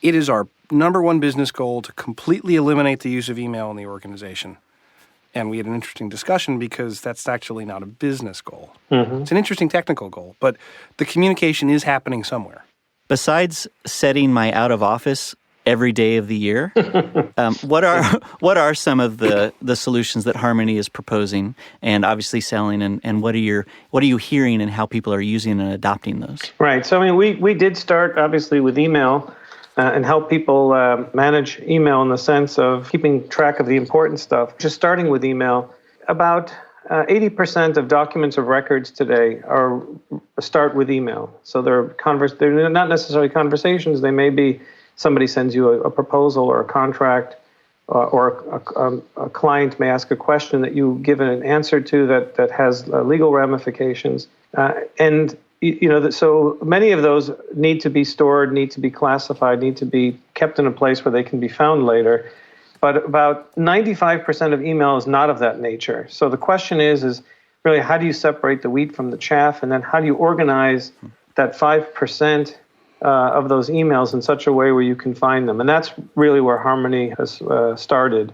it is our number one business goal to completely eliminate the use of email in the organization. And we had an interesting discussion because that's actually not a business goal. Mm-hmm. It's an interesting technical goal, but the communication is happening somewhere. Besides setting my out of office every day of the year, what are some of the solutions that Harmony is proposing and obviously selling, and what are you hearing and how people are using and adopting those? Right. So we did start obviously with email and help people manage email in the sense of keeping track of the important stuff. Just starting with email, about 80% of documents of records today start with email. So they're not necessarily conversations. They may be somebody sends you a proposal or a contract, or a client may ask a question that you give an answer to that has legal ramifications. So many of those need to be stored, need to be classified, need to be kept in a place where they can be found later. But about 95% of email is not of that nature. So the question is really how do you separate the wheat from the chaff, and then how do you organize that 5% of those emails in such a way where you can find them? And that's really where Harmony has started,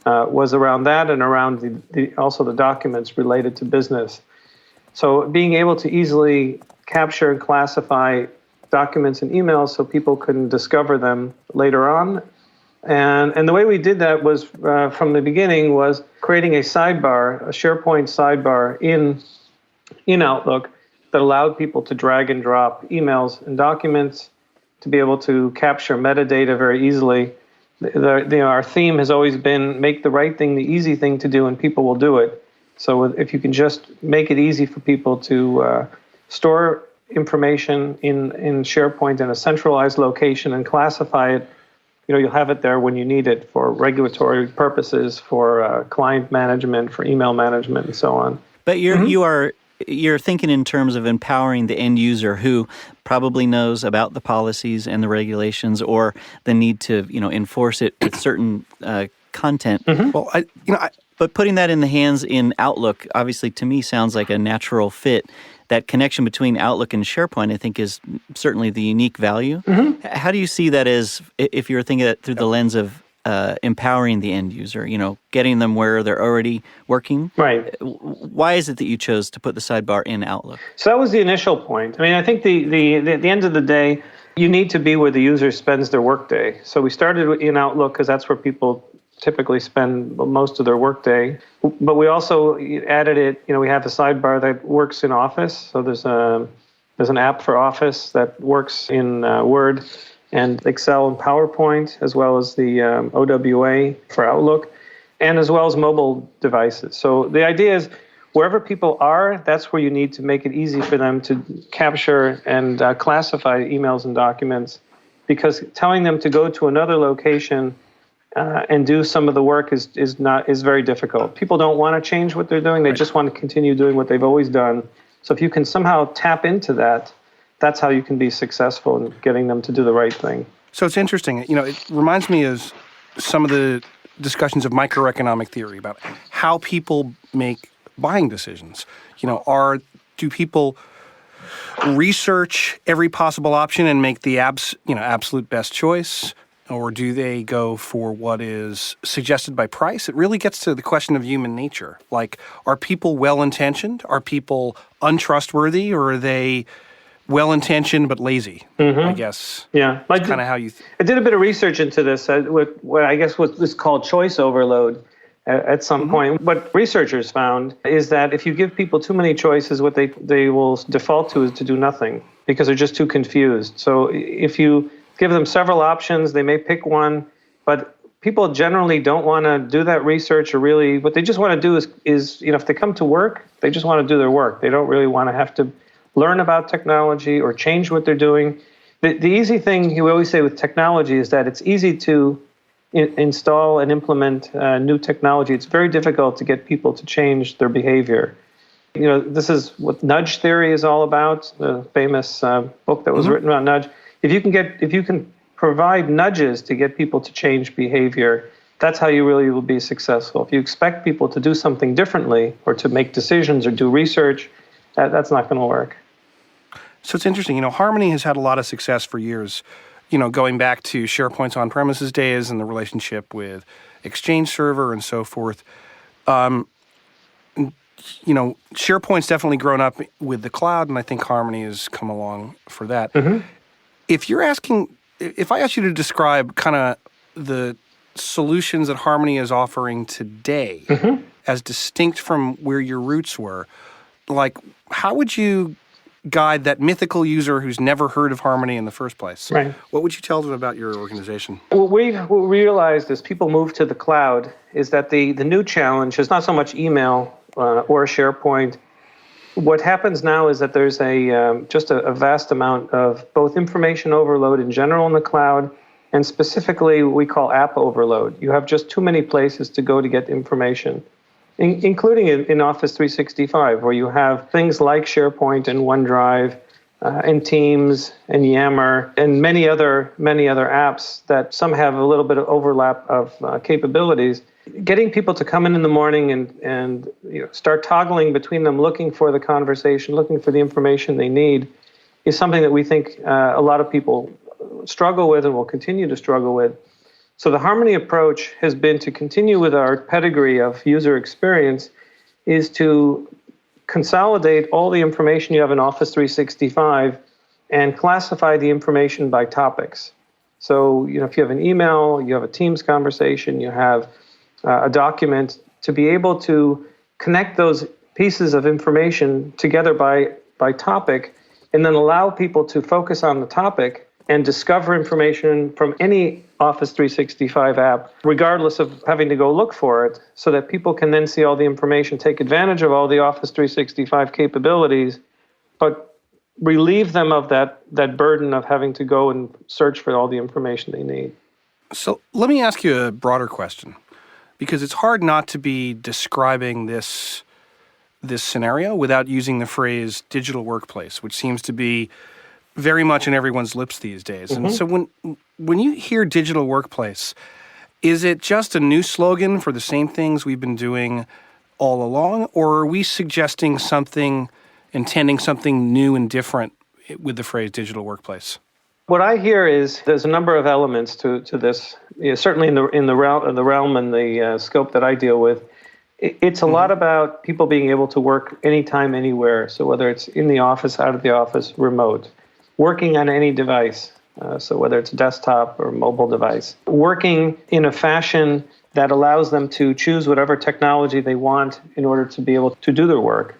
was around that and around also the documents related to business. So being able to easily capture and classify documents and emails so people can discover them later on. And the way we did that was, from the beginning, was creating a sidebar, a SharePoint sidebar in Outlook that allowed people to drag and drop emails and documents, to be able to capture metadata very easily. Our theme has always been make the right thing the easy thing to do, and people will do it. So if you can just make it easy for people to store information in SharePoint in a centralized location and classify it, you'll have it there when you need it for regulatory purposes, for client management, for email management, and so on. But you're thinking in terms of empowering the end user who probably knows about the policies and the regulations, or the need to enforce it with certain content. Mm-hmm. Well, but putting that in the hands in Outlook, obviously to me sounds like a natural fit. That connection between Outlook and SharePoint, I think, is certainly the unique value. Mm-hmm. How do you see that as, if you're thinking it through the lens of empowering the end user, getting them where they're already working? Right. Why is it that you chose to put the sidebar in Outlook? So that was the initial point. I think the end of the day, You need to be where the user spends their workday. So we started in Outlook because that's where people typically spend most of their workday. But we also added it, we have a sidebar that works in Office. So there's an app for Office that works in Word and Excel and PowerPoint, as well as the OWA for Outlook, and as well as mobile devices. So the idea is wherever people are, that's where you need to make it easy for them to capture and classify emails and documents, because telling them to go to another location and do some of the work is very difficult. People don't want to change what they're doing. They just want to continue doing what they've always done. So if you can somehow tap into that, that's how you can be successful in getting them to do the right thing. So it's interesting. It reminds me of some of the discussions of microeconomic theory about how people make buying decisions. Do people research every possible option and make the absolute best choice, or do they go for what is suggested by price? It really gets to the question of human nature. Like, are people well-intentioned? Are people untrustworthy, or are they well-intentioned but lazy? I guess. Yeah, that's kind of how you. I did a bit of research into this. What I guess was called choice overload. At some point, what researchers found is that if you give people too many choices, what they will default to is to do nothing, because they're just too confused. So if you give them several options, they may pick one, but people generally don't want to do that research, or really what they just want to do is if they come to work, they just want to do their work. They don't really want to have to learn about technology or change what they're doing. The easy thing we always say with technology is that it's easy to install and implement new technology. It's very difficult to get people to change their behavior. This is what nudge theory is all about, the famous book that was written about nudge. If you can provide nudges to get people to change behavior, that's how you really will be successful. If you expect people to do something differently, or to make decisions or do research, that's not going to work. So it's interesting. Harmony has had a lot of success for years. Going back to SharePoint's on-premises days and the relationship with Exchange Server and so forth. SharePoint's definitely grown up with the cloud, and I think Harmony has come along for that. If I ask you to describe kind of the solutions that Harmony is offering today as distinct from where your roots were, like, how would you guide that mythical user who's never heard of Harmony in the first place? Right. What would you tell them about your organization? What we realized as people move to the cloud is that the new challenge is not so much email or SharePoint. What happens now is that there's just a vast amount of both information overload in general in the cloud, and specifically what we call app overload. You have just too many places to go to get information, including in Office 365, where you have things like SharePoint and OneDrive and Teams and Yammer and many other apps that some have a little bit of overlap of capabilities. Getting people to come in the morning and start toggling between them, looking for the conversation, looking for the information they need, is something that we think a lot of people struggle with and will continue to struggle with. So the Harmony approach has been to continue with our pedigree of user experience, is to consolidate all the information you have in Office 365 and classify the information by topics. So if you have an email, you have a Teams conversation, you have a document, to be able to connect those pieces of information together by topic, and then allow people to focus on the topic and discover information from any Office 365 app, regardless of having to go look for it, so that people can then see all the information, take advantage of all the Office 365 capabilities, but relieve them of that burden of having to go and search for all the information they need. So let me ask you a broader question, because it's hard not to be describing this scenario without using the phrase digital workplace, which seems to be very much in everyone's lips these days. And so when you hear digital workplace, is it just a new slogan for the same things we've been doing all along, or are we suggesting something, intending something new and different with the phrase digital workplace? What I hear is there's a number of elements to this. Certainly in the realm and the scope that I deal with, it's a lot about people being able to work anytime, anywhere. So whether it's in the office, out of the office, remote, working on any device. So whether it's a desktop or mobile device, working in a fashion that allows them to choose whatever technology they want in order to be able to do their work.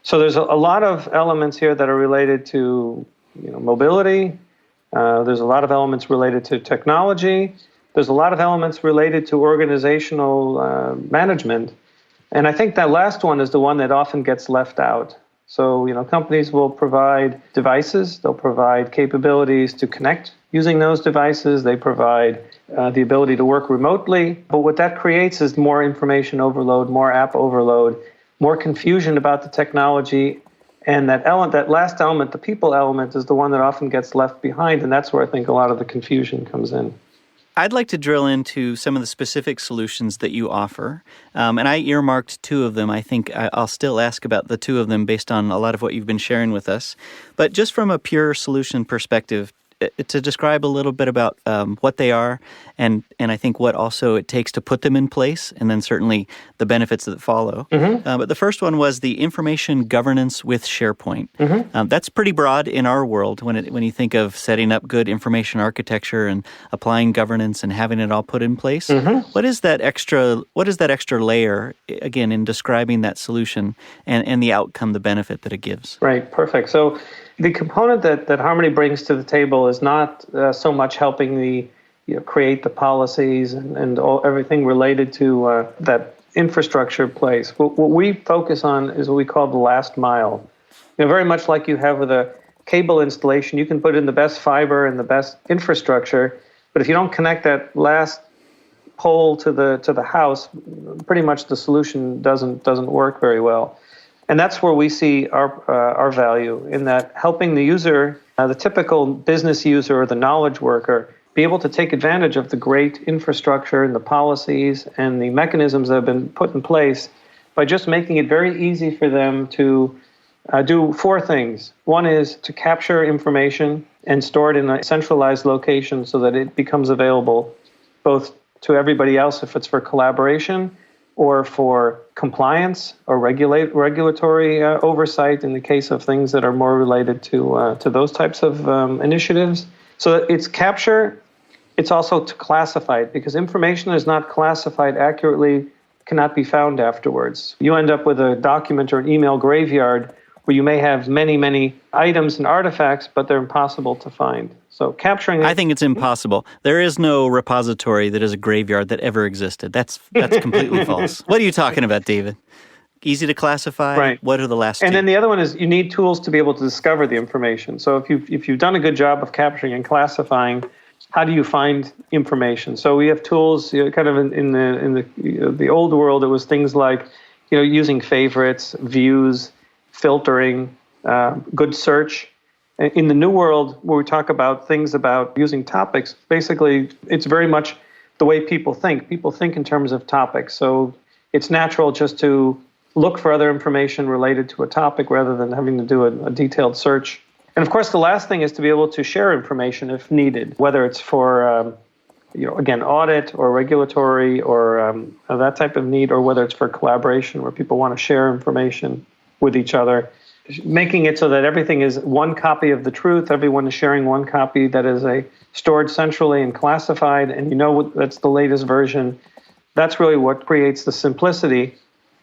So there's a lot of elements here that are related to mobility. There's a lot of elements related to technology. There's a lot of elements related to organizational management. And I think that last one is the one that often gets left out. So, companies will provide devices. They'll provide capabilities to connect using those devices. They provide the ability to work remotely. But what that creates is more information overload, more app overload, more confusion about the technology. And that last element, the people element, is the one that often gets left behind. And that's where I think a lot of the confusion comes in. I'd like to drill into some of the specific solutions that you offer. And I earmarked two of them. I think I'll still ask about the two of them based on a lot of what you've been sharing with us. But just from a pure solution perspective, to describe a little bit about what they are and I think what also it takes to put them in place, and then certainly the benefits that follow. But the first one was the information governance with SharePoint. That's pretty broad in our world when you think of setting up good information architecture and applying governance and having it all put in place. What is that extra layer, again, in describing that solution and the outcome, the benefit that it gives? Right, perfect. So the component that Harmony brings to the table is not so much helping the create the policies and everything related to that infrastructure place. What we focus on is what we call the last mile. Very much like you have with a cable installation, you can put in the best fiber and the best infrastructure, but if you don't connect that last pole to the house, pretty much the solution doesn't work very well. And that's where we see our value, in that helping the user, the typical business user or the knowledge worker, be able to take advantage of the great infrastructure and the policies and the mechanisms that have been put in place by just making it very easy for them to do four things. One is to capture information and store it in a centralized location so that it becomes available both to everybody else if it's for collaboration, or for compliance or regulatory oversight in the case of things that are more related to those types of initiatives. So it's capture. It's also to classify it, because information that is not classified accurately cannot be found afterwards. You end up with a document or an email graveyard where you may have many, many items and artifacts, but they're impossible to find. So capturing it. I think it's impossible. There is no repository that is a graveyard that ever existed. That's completely false. What are you talking about, David? Easy to classify? Right. What are the last two? And then the other one is you need tools to be able to discover the information. So if you've done a good job of capturing and classifying, how do you find information? So we have tools, kind of in the old world. It was things like, using favorites, views, filtering, good search. In the new world, where we talk about things about using topics, basically it's very much the way people think. People think in terms of topics. So it's natural just to look for other information related to a topic rather than having to do a detailed search. And of course, the last thing is to be able to share information if needed, whether it's for, again, audit or regulatory or that type of need, or whether it's for collaboration where people want to share information with each other. Making it so that everything is one copy of the truth, everyone is sharing one copy that is stored centrally and classified, and that's the latest version. That's really what creates the simplicity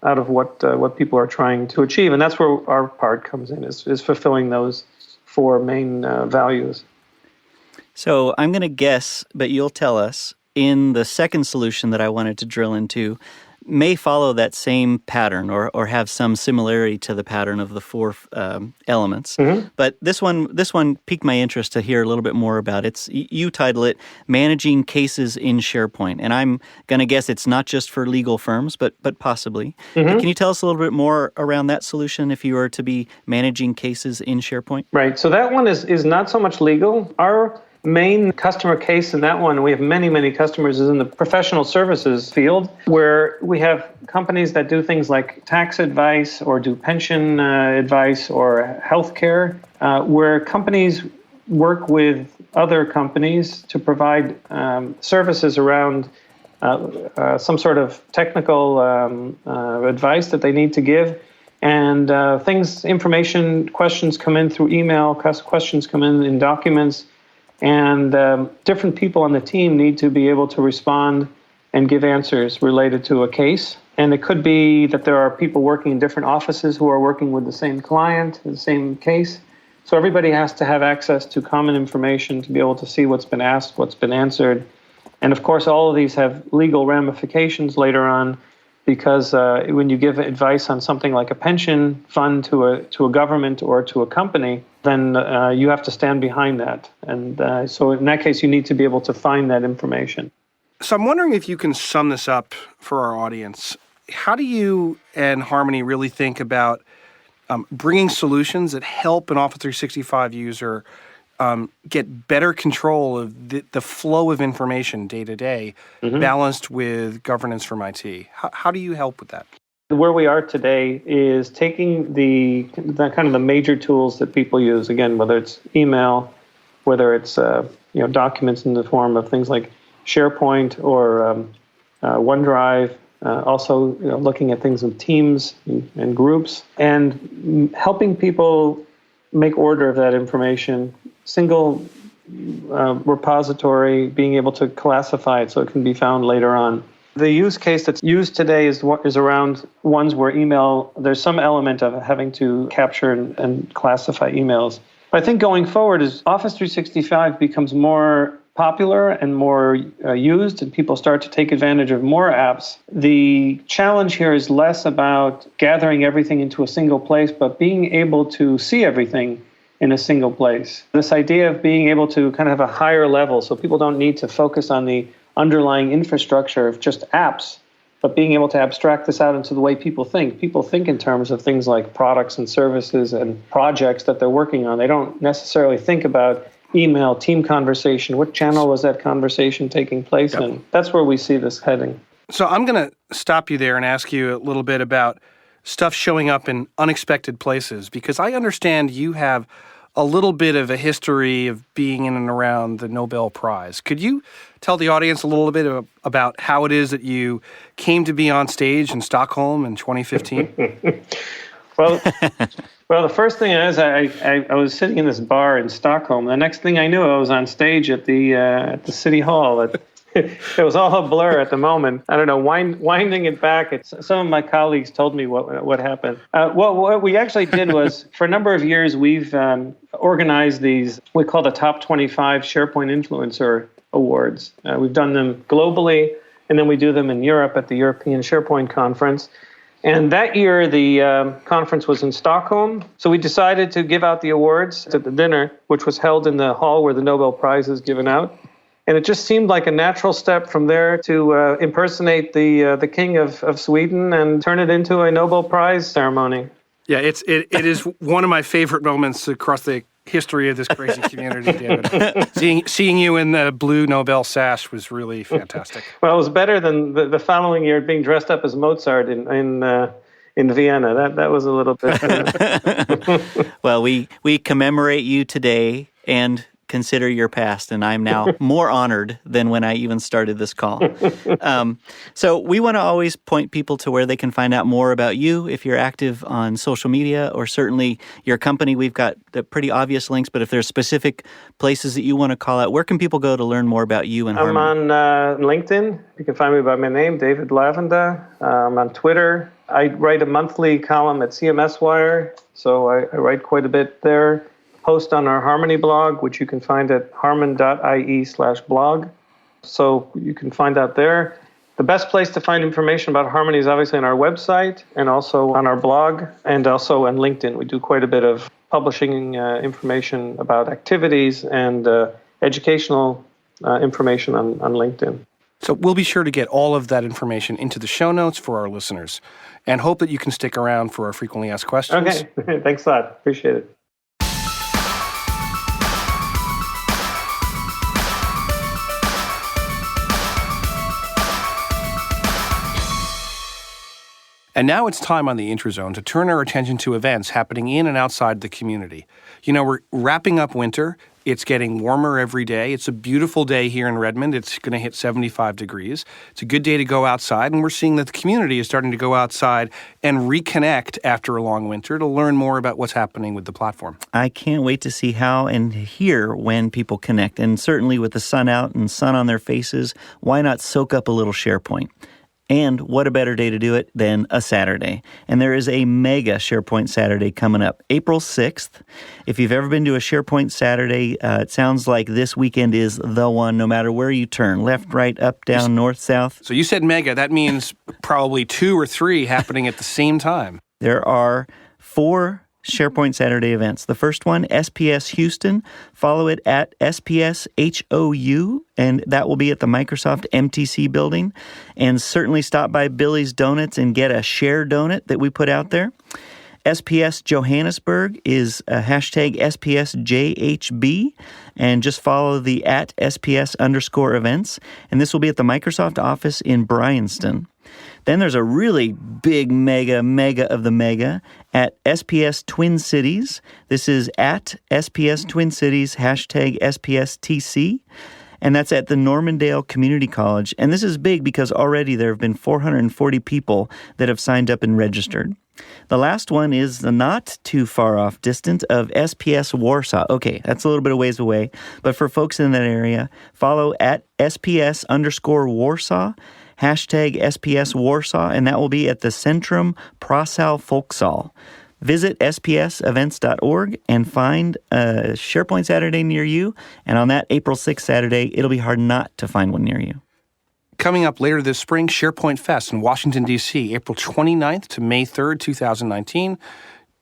out of what people are trying to achieve, and that's where our part comes in, is fulfilling those four main values. So I'm going to guess, but you'll tell us, in the second solution that I wanted to drill into, may follow that same pattern or have some similarity to the pattern of the four elements. But this one piqued my interest to hear a little bit more about. You title it Managing Cases in SharePoint. And I'm going to guess it's not just for legal firms, but possibly. Can you tell us a little bit more around that solution if you were to be managing cases in SharePoint? Right. So that one is not so much legal. Our main customer case in that one, we have many, many customers, is in the professional services field, where we have companies that do things like tax advice or do pension advice or healthcare, where companies work with other companies to provide services around some sort of technical advice that they need to give. And questions come in through email, questions come in documents. And different people on the team need to be able to respond and give answers related to a case. And it could be that there are people working in different offices who are working with the same client, the same case. So everybody has to have access to common information to be able to see what's been asked, what's been answered. And of course, all of these have legal ramifications later on, because when you give advice on something like a pension fund to a government or to a company, then you have to stand behind that. And so in that case, you need to be able to find that information. So I'm wondering if you can sum this up for our audience. How do you and Harmony really think about bringing solutions that help an Office 365 user get better control of the flow of information day to day, balanced with governance from IT? How do you help with that? Where we are today is taking the kind of the major tools that people use, again, whether it's email, whether it's documents in the form of things like SharePoint or OneDrive, also looking at things in teams and groups, and helping people make order of that information, single repository, being able to classify it so it can be found later on. The use case that's used today is around ones where email, there's some element of having to capture and classify emails. But I think going forward, as Office 365 becomes more popular and more used and people start to take advantage of more apps, the challenge here is less about gathering everything into a single place, but being able to see everything in a single place. This idea of being able to kind of have a higher level, so people don't need to focus on the underlying infrastructure of just apps, but being able to abstract this out into the way people think. People think in terms of things like products and services and projects that they're working on. They don't necessarily think about email, team conversation, what channel was that conversation taking place in? That's where we see this heading. So I'm going to stop you there and ask you a little bit about stuff showing up in unexpected places, because I understand you have a little bit of a history of being in and around the Nobel Prize. Could you tell the audience a little bit about how it is that you came to be on stage in Stockholm in 2015? Well, the first thing is I was sitting in this bar in Stockholm. The next thing I knew, I was on stage at the City Hall. It was all a blur at the moment. I don't know, winding it back. Some of my colleagues told me what happened. What we actually did was, for a number of years, we've organized these, we call the Top 25 SharePoint Influencer Awards. We've done them globally, and then we do them in Europe at the European SharePoint Conference. And that year, the conference was in Stockholm. So we decided to give out the awards at the dinner, which was held in the hall where the Nobel Prize is given out. And it just seemed like a natural step from there to impersonate the King of Sweden and turn it into a Nobel Prize ceremony. Yeah, it is one of my favorite moments across the history of this crazy community, David. Seeing you in the blue Nobel sash was really fantastic. Well, it was better than the following year being dressed up as Mozart in Vienna. That was a little bit. Well, we commemorate you today and consider your past, and I'm now more honored than when I even started this call. So we want to always point people to where they can find out more about you if you're active on social media, or certainly your company. We've got the pretty obvious links, but if there's specific places that you want to call out, where can people go to learn more about you and Harmony? I'm on LinkedIn. You can find me by my name, David Lavenda. I'm on Twitter. I write a monthly column at CMS Wire, so I write quite a bit there. Post on our Harmony blog, which you can find at Harmon.ie/blog. So you can find out there. The best place to find information about Harmony is obviously on our website and also on our blog and also on LinkedIn. We do quite a bit of publishing information about activities and educational information on LinkedIn. So we'll be sure to get all of that information into the show notes for our listeners, and hope that you can stick around for our frequently asked questions. Okay, thanks a lot. Appreciate it. And now it's time on the Intrazone to turn our attention to events happening in and outside the community. You know, we're wrapping up winter. It's getting warmer every day. It's a beautiful day here in Redmond. It's going to hit 75 degrees. It's a good day to go outside, and we're seeing that the community is starting to go outside and reconnect after a long winter to learn more about what's happening with the platform. I can't wait to see how and hear when people connect. And certainly with the sun out and sun on their faces, why not soak up a little SharePoint? And what a better day to do it than a Saturday. And there is a mega SharePoint Saturday coming up, April 6th. If you've ever been to a SharePoint Saturday, it sounds like this weekend is the one, no matter where you turn, left, right, up, down, north, south. So you said mega. That means probably 2 or 3 happening at the same time. There are 4 SharePoint Saturday events. The first one, SPS Houston. Follow it at SPS HOU, and that will be at the Microsoft MTC building. And certainly stop by Billy's Donuts and get a share donut that we put out there. SPS Johannesburg is hashtag SPSJHB, and just follow the at SPS_events. And this will be at the Microsoft office in Bryanston. Then there's a really big mega of the mega at SPS Twin Cities. This is at SPS Twin Cities, hashtag SPSTC. And that's at the Normandale Community College. And this is big because already there have been 440 people that have signed up and registered. The last one is the not too far off distant of SPS Warsaw. Okay, that's a little bit of ways away. But for folks in that area, follow at SPS_Warsaw. Hashtag SPS Warsaw, and that will be at the Centrum Prasau Folksal. Visit spsevents.org and find a SharePoint Saturday near you. And on that April 6th Saturday, it'll be hard not to find one near you. Coming up later this spring, SharePoint Fest in Washington, D.C., April 29th to May 3rd, 2019.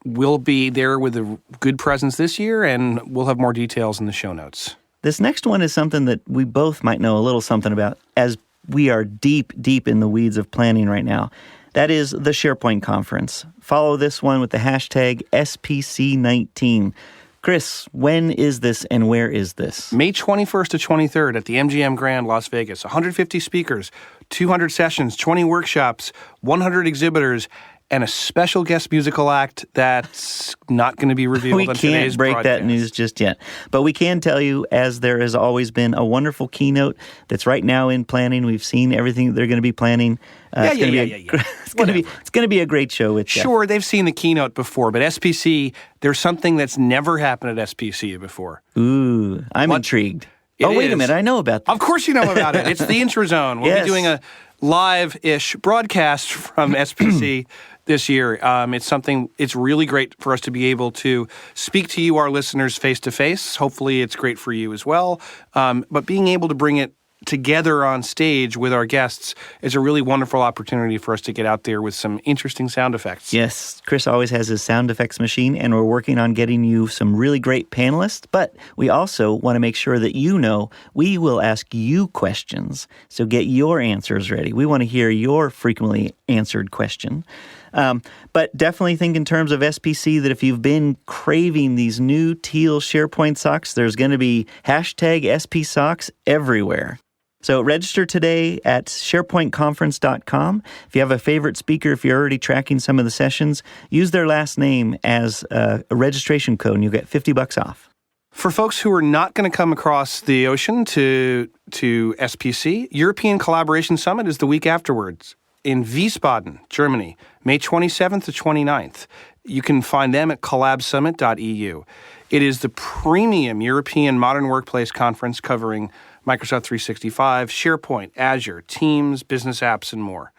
We'll be there with a good presence this year, and we'll have more details in the show notes. This next one is something that we both might know a little something about, as we are deep in the weeds of planning right now. That is the SharePoint Conference. Follow this one with the hashtag SPC19. Chris, when is this and where is this? May 21st to 23rd at the MGM Grand, Las Vegas. 150 speakers, 200 sessions, 20 workshops, 100 exhibitors, and a special guest musical act that's not going to be revealed on today's broadcast. We can't break that news just yet. But we can tell you, as there has always been, a wonderful keynote that's right now in planning. We've seen everything that they're going to be planning. It's going to be a great show with Jeff. Sure, they've seen the keynote before, but SPC, there's something that's never happened at SPC before. Ooh, I'm intrigued. Wait a minute, I know about that. Of course you know about it. It's the Intrazone. We'll be doing a live-ish broadcast from SPC this year. It's really great for us to be able to speak to you, our listeners, face-to-face. Hopefully it's great for you as well. But being able to bring it together on stage with our guests is a really wonderful opportunity for us to get out there with some interesting sound effects. Yes, Chris always has his sound effects machine, and we're working on getting you some really great panelists, but we also want to make sure that you know we will ask you questions, so get your answers ready. We want to hear your frequently answered question. But definitely think in terms of SPC that if you've been craving these new teal SharePoint socks, there's going to be hashtag SP socks everywhere. So register today at SharePointConference.com. If you have a favorite speaker, if you're already tracking some of the sessions, use their last name as a registration code and you'll get $50 off. For folks who are not going to come across the ocean to SPC, European Collaboration Summit is the week afterwards in Wiesbaden, Germany, May 27th to 29th. You can find them at collabsummit.eu. It is the premium European modern workplace conference covering Microsoft 365, SharePoint, Azure, Teams, business apps, and more.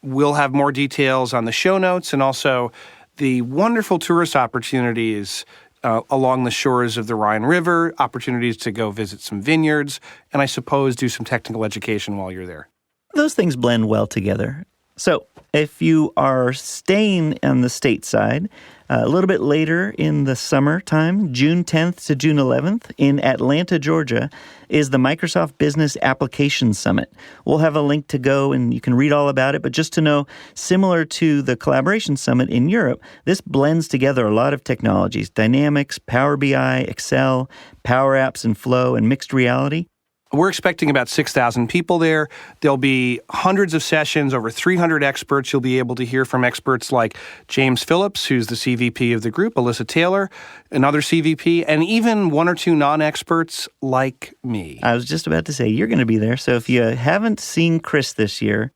We'll have more details on the show notes and also the wonderful tourist opportunities along the shores of the Rhine River, opportunities to go visit some vineyards, and I suppose do some technical education while you're there. Those things blend well together. So if you are staying on the stateside, a little bit later in the summertime, June 10th to June 11th in Atlanta, Georgia, is the Microsoft Business Applications Summit. We'll have a link to go and you can read all about it, but just to know, similar to the Collaboration Summit in Europe, this blends together a lot of technologies, Dynamics, Power BI, Excel, Power Apps and Flow, and mixed reality. We're expecting about 6,000 people there. There'll be hundreds of sessions, over 300 experts. You'll be able to hear from experts like James Phillips, who's the CVP of the group, Alyssa Taylor, another CVP, and even one or two non-experts like me. I was just about to say, you're going to be there. So if you haven't seen Chris this year,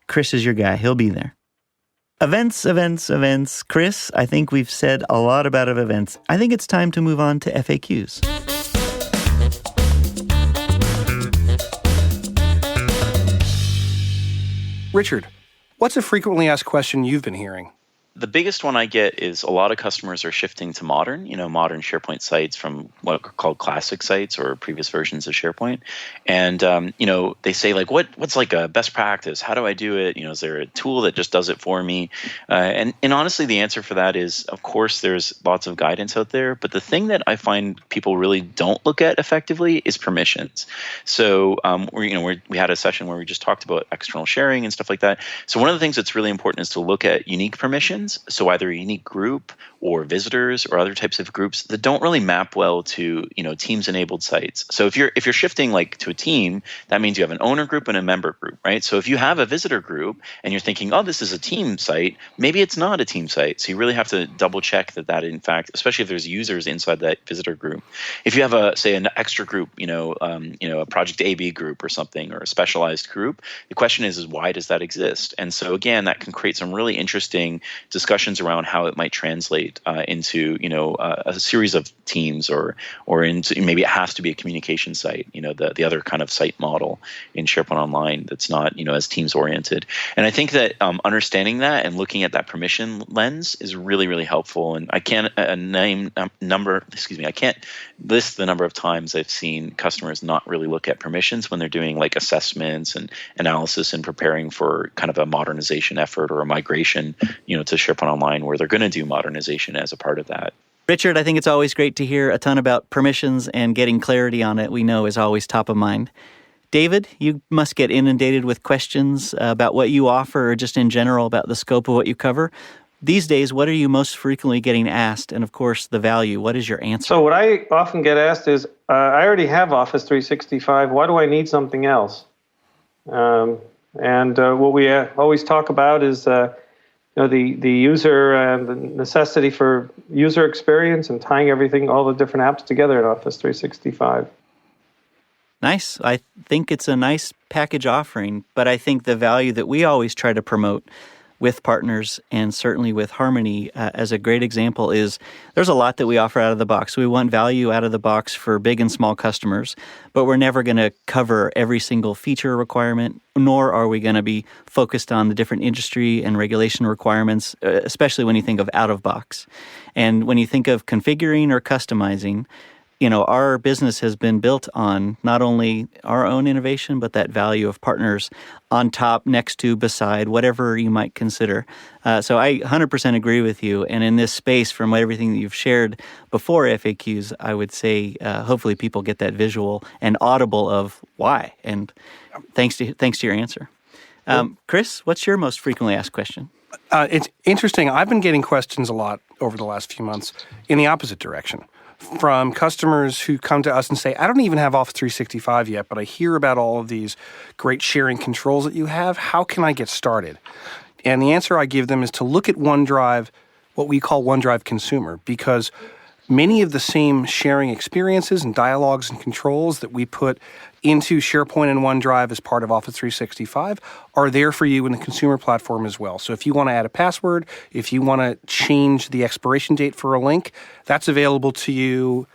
Chris is your guy. He'll be there. Events. Chris, I think we've said a lot about events. I think it's time to move on to FAQs. Richard, what's a frequently asked question you've been hearing? The biggest one I get is a lot of customers are shifting to modern SharePoint sites from what are called classic sites or previous versions of SharePoint. And, they say like, what's like a best practice? How do I do it? Is there a tool that just does it for me? And honestly, the answer for that is, of course, there's lots of guidance out there. But the thing that I find people really don't look at effectively is permissions. So we had a session where we just talked about external sharing and stuff like that. So one of the things that's really important is to look at unique permissions. So either a unique group or visitors or other types of groups that don't really map well to, Teams-enabled sites. So if you're shifting like to a team, that means you have an owner group and a member group, right? So if you have a visitor group and you're thinking, oh, this is a team site, maybe it's not a team site. So you really have to double check that in fact, especially if there's users inside that visitor group. If you have an extra group, a project AB group or something, or a specialized group, the question is why does that exist? And so again, that can create some really interesting discussions around how it might translate into a series of teams or into maybe it has to be a communication site, the other kind of site model in SharePoint Online that's not as teams oriented. And I think that understanding that and looking at that permission lens is really, really helpful. And I can't I can't list the number of times I've seen customers not really look at permissions when they're doing like assessments and analysis and preparing for kind of a modernization effort or a migration, to SharePoint Online, where they're going to do modernization as a part of that. Richard, I think it's always great to hear a ton about permissions, and getting clarity on it we know is always top of mind. David, you must get inundated with questions about what you offer or just in general about the scope of what you cover. These days, what are you most frequently getting asked? And of course, the value. What is your answer? So what I often get asked is, I already have Office 365. Why do I need something else? And what we always talk about is the user and the necessity for user experience and tying everything, all the different apps together in Office 365. Nice. I think it's a nice package offering, but I think the value that we always try to promote with partners and certainly with Harmony as a great example is there's a lot that we offer out of the box. We want value out of the box for big and small customers, but we're never going to cover every single feature requirement, nor are we going to be focused on the different industry and regulation requirements, especially when you think of out of box. And when you think of configuring or customizing, our business has been built on not only our own innovation, but that value of partners on top, next to, beside, whatever you might consider. So I 100% agree with you. And in this space, from everything that you've shared before FAQs, I would say hopefully people get that visual and audible of why. And thanks to your answer. Chris, what's your most frequently asked question? It's interesting. I've been getting questions a lot over the last few months in the opposite direction, from customers who come to us and say, I don't even have Office 365 yet, but I hear about all of these great sharing controls that you have. How can I get started? And the answer I give them is to look at OneDrive, what we call OneDrive Consumer, because many of the same sharing experiences and dialogues and controls that we put into SharePoint and OneDrive as part of Office 365 are there for you in the consumer platform as well. So if you want to add a password, if you want to change the expiration date for a link, that's available to you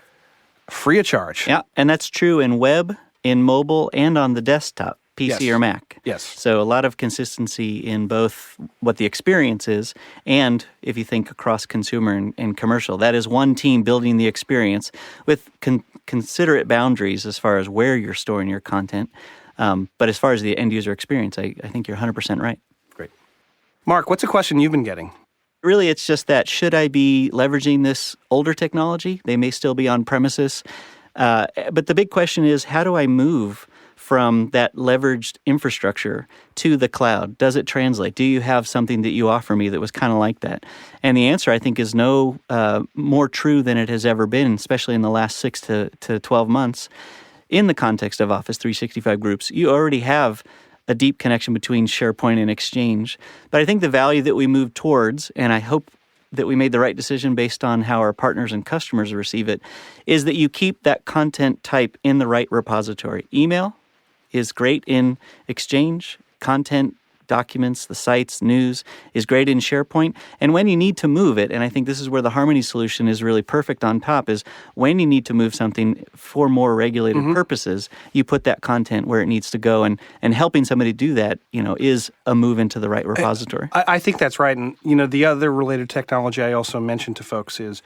free of charge. Yeah, and that's true in web, in mobile, and on the desktop, PC or Mac. Yes. So a lot of consistency in both what the experience is and if you think across consumer and commercial. That is one team building the experience with considerate boundaries as far as where you're storing your content. But as far as the end user experience, I think you're 100% right. Great. Mark, what's a question you've been getting? Really, it's just that, should I be leveraging this older technology? They may still be on premises. But the big question is, how do I move from that leveraged infrastructure to the cloud? Does it translate? Do you have something that you offer me that was kind of like that? And the answer, I think, is no more true than it has ever been, especially in the last 6 to 12 months. in the context of Office 365 groups, you already have a deep connection between SharePoint and Exchange. But I think the value that we move towards, and I hope that we made the right decision based on how our partners and customers receive it, is that you keep that content type in the right repository. Email is great in Exchange. Content, documents, the sites, news is great in SharePoint. And when you need to move it, and I think this is where the Harmony solution is really perfect on top, is when you need to move something for more regulated purposes, you put that content where it needs to go. And helping somebody do that, is a move into the right repository. I think that's right. And, the other related technology I also mentioned to folks is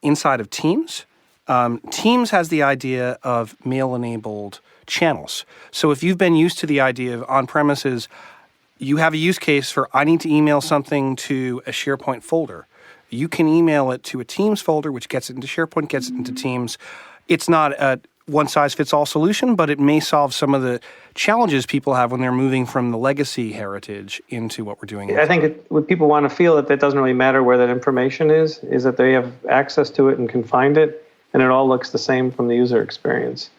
inside of Teams. Teams has the idea of mail-enabled channels. So if you've been used to the idea of on-premises, you have a use case for I need to email something to a SharePoint folder. You can email it to a Teams folder, which gets it into SharePoint, gets it into Teams. It's not a one-size-fits-all solution, but it may solve some of the challenges people have when they're moving from the legacy heritage into what we're doing. I think what people want to feel that doesn't really matter where that information is that they have access to it and can find it, and it all looks the same from the user experience.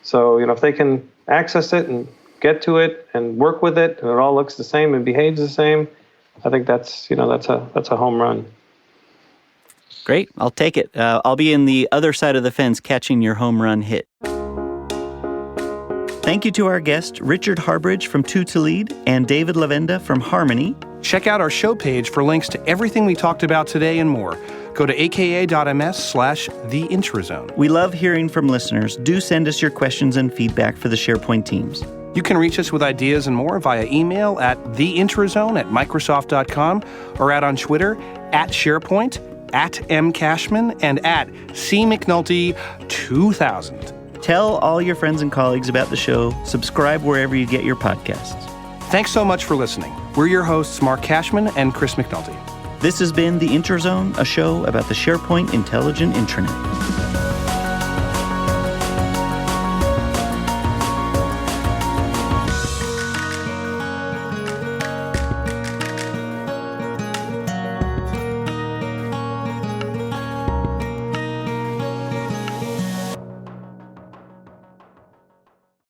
So, if they can access it and get to it and work with it, and it all looks the same and behaves the same, I think that's a home run. Great. I'll take it. I'll be in the other side of the fence catching your home run hit. Thank you to our guests, Richard Harbridge from Two to Lead and David Lavenda from Harmony. Check out our show page for links to everything we talked about today and more. Go to aka.ms/The Intrazone. We love hearing from listeners. Do send us your questions and feedback for the SharePoint teams. You can reach us with ideas and more via email at theintrazone@microsoft.com or on Twitter @SharePoint, @mcashman, and @cmcnulty2000. Tell all your friends and colleagues about the show. Subscribe wherever you get your podcasts. Thanks so much for listening. We're your hosts, Mark Cashman and Chris McNulty. This has been The Intrazone, a show about the SharePoint Intelligent Intranet.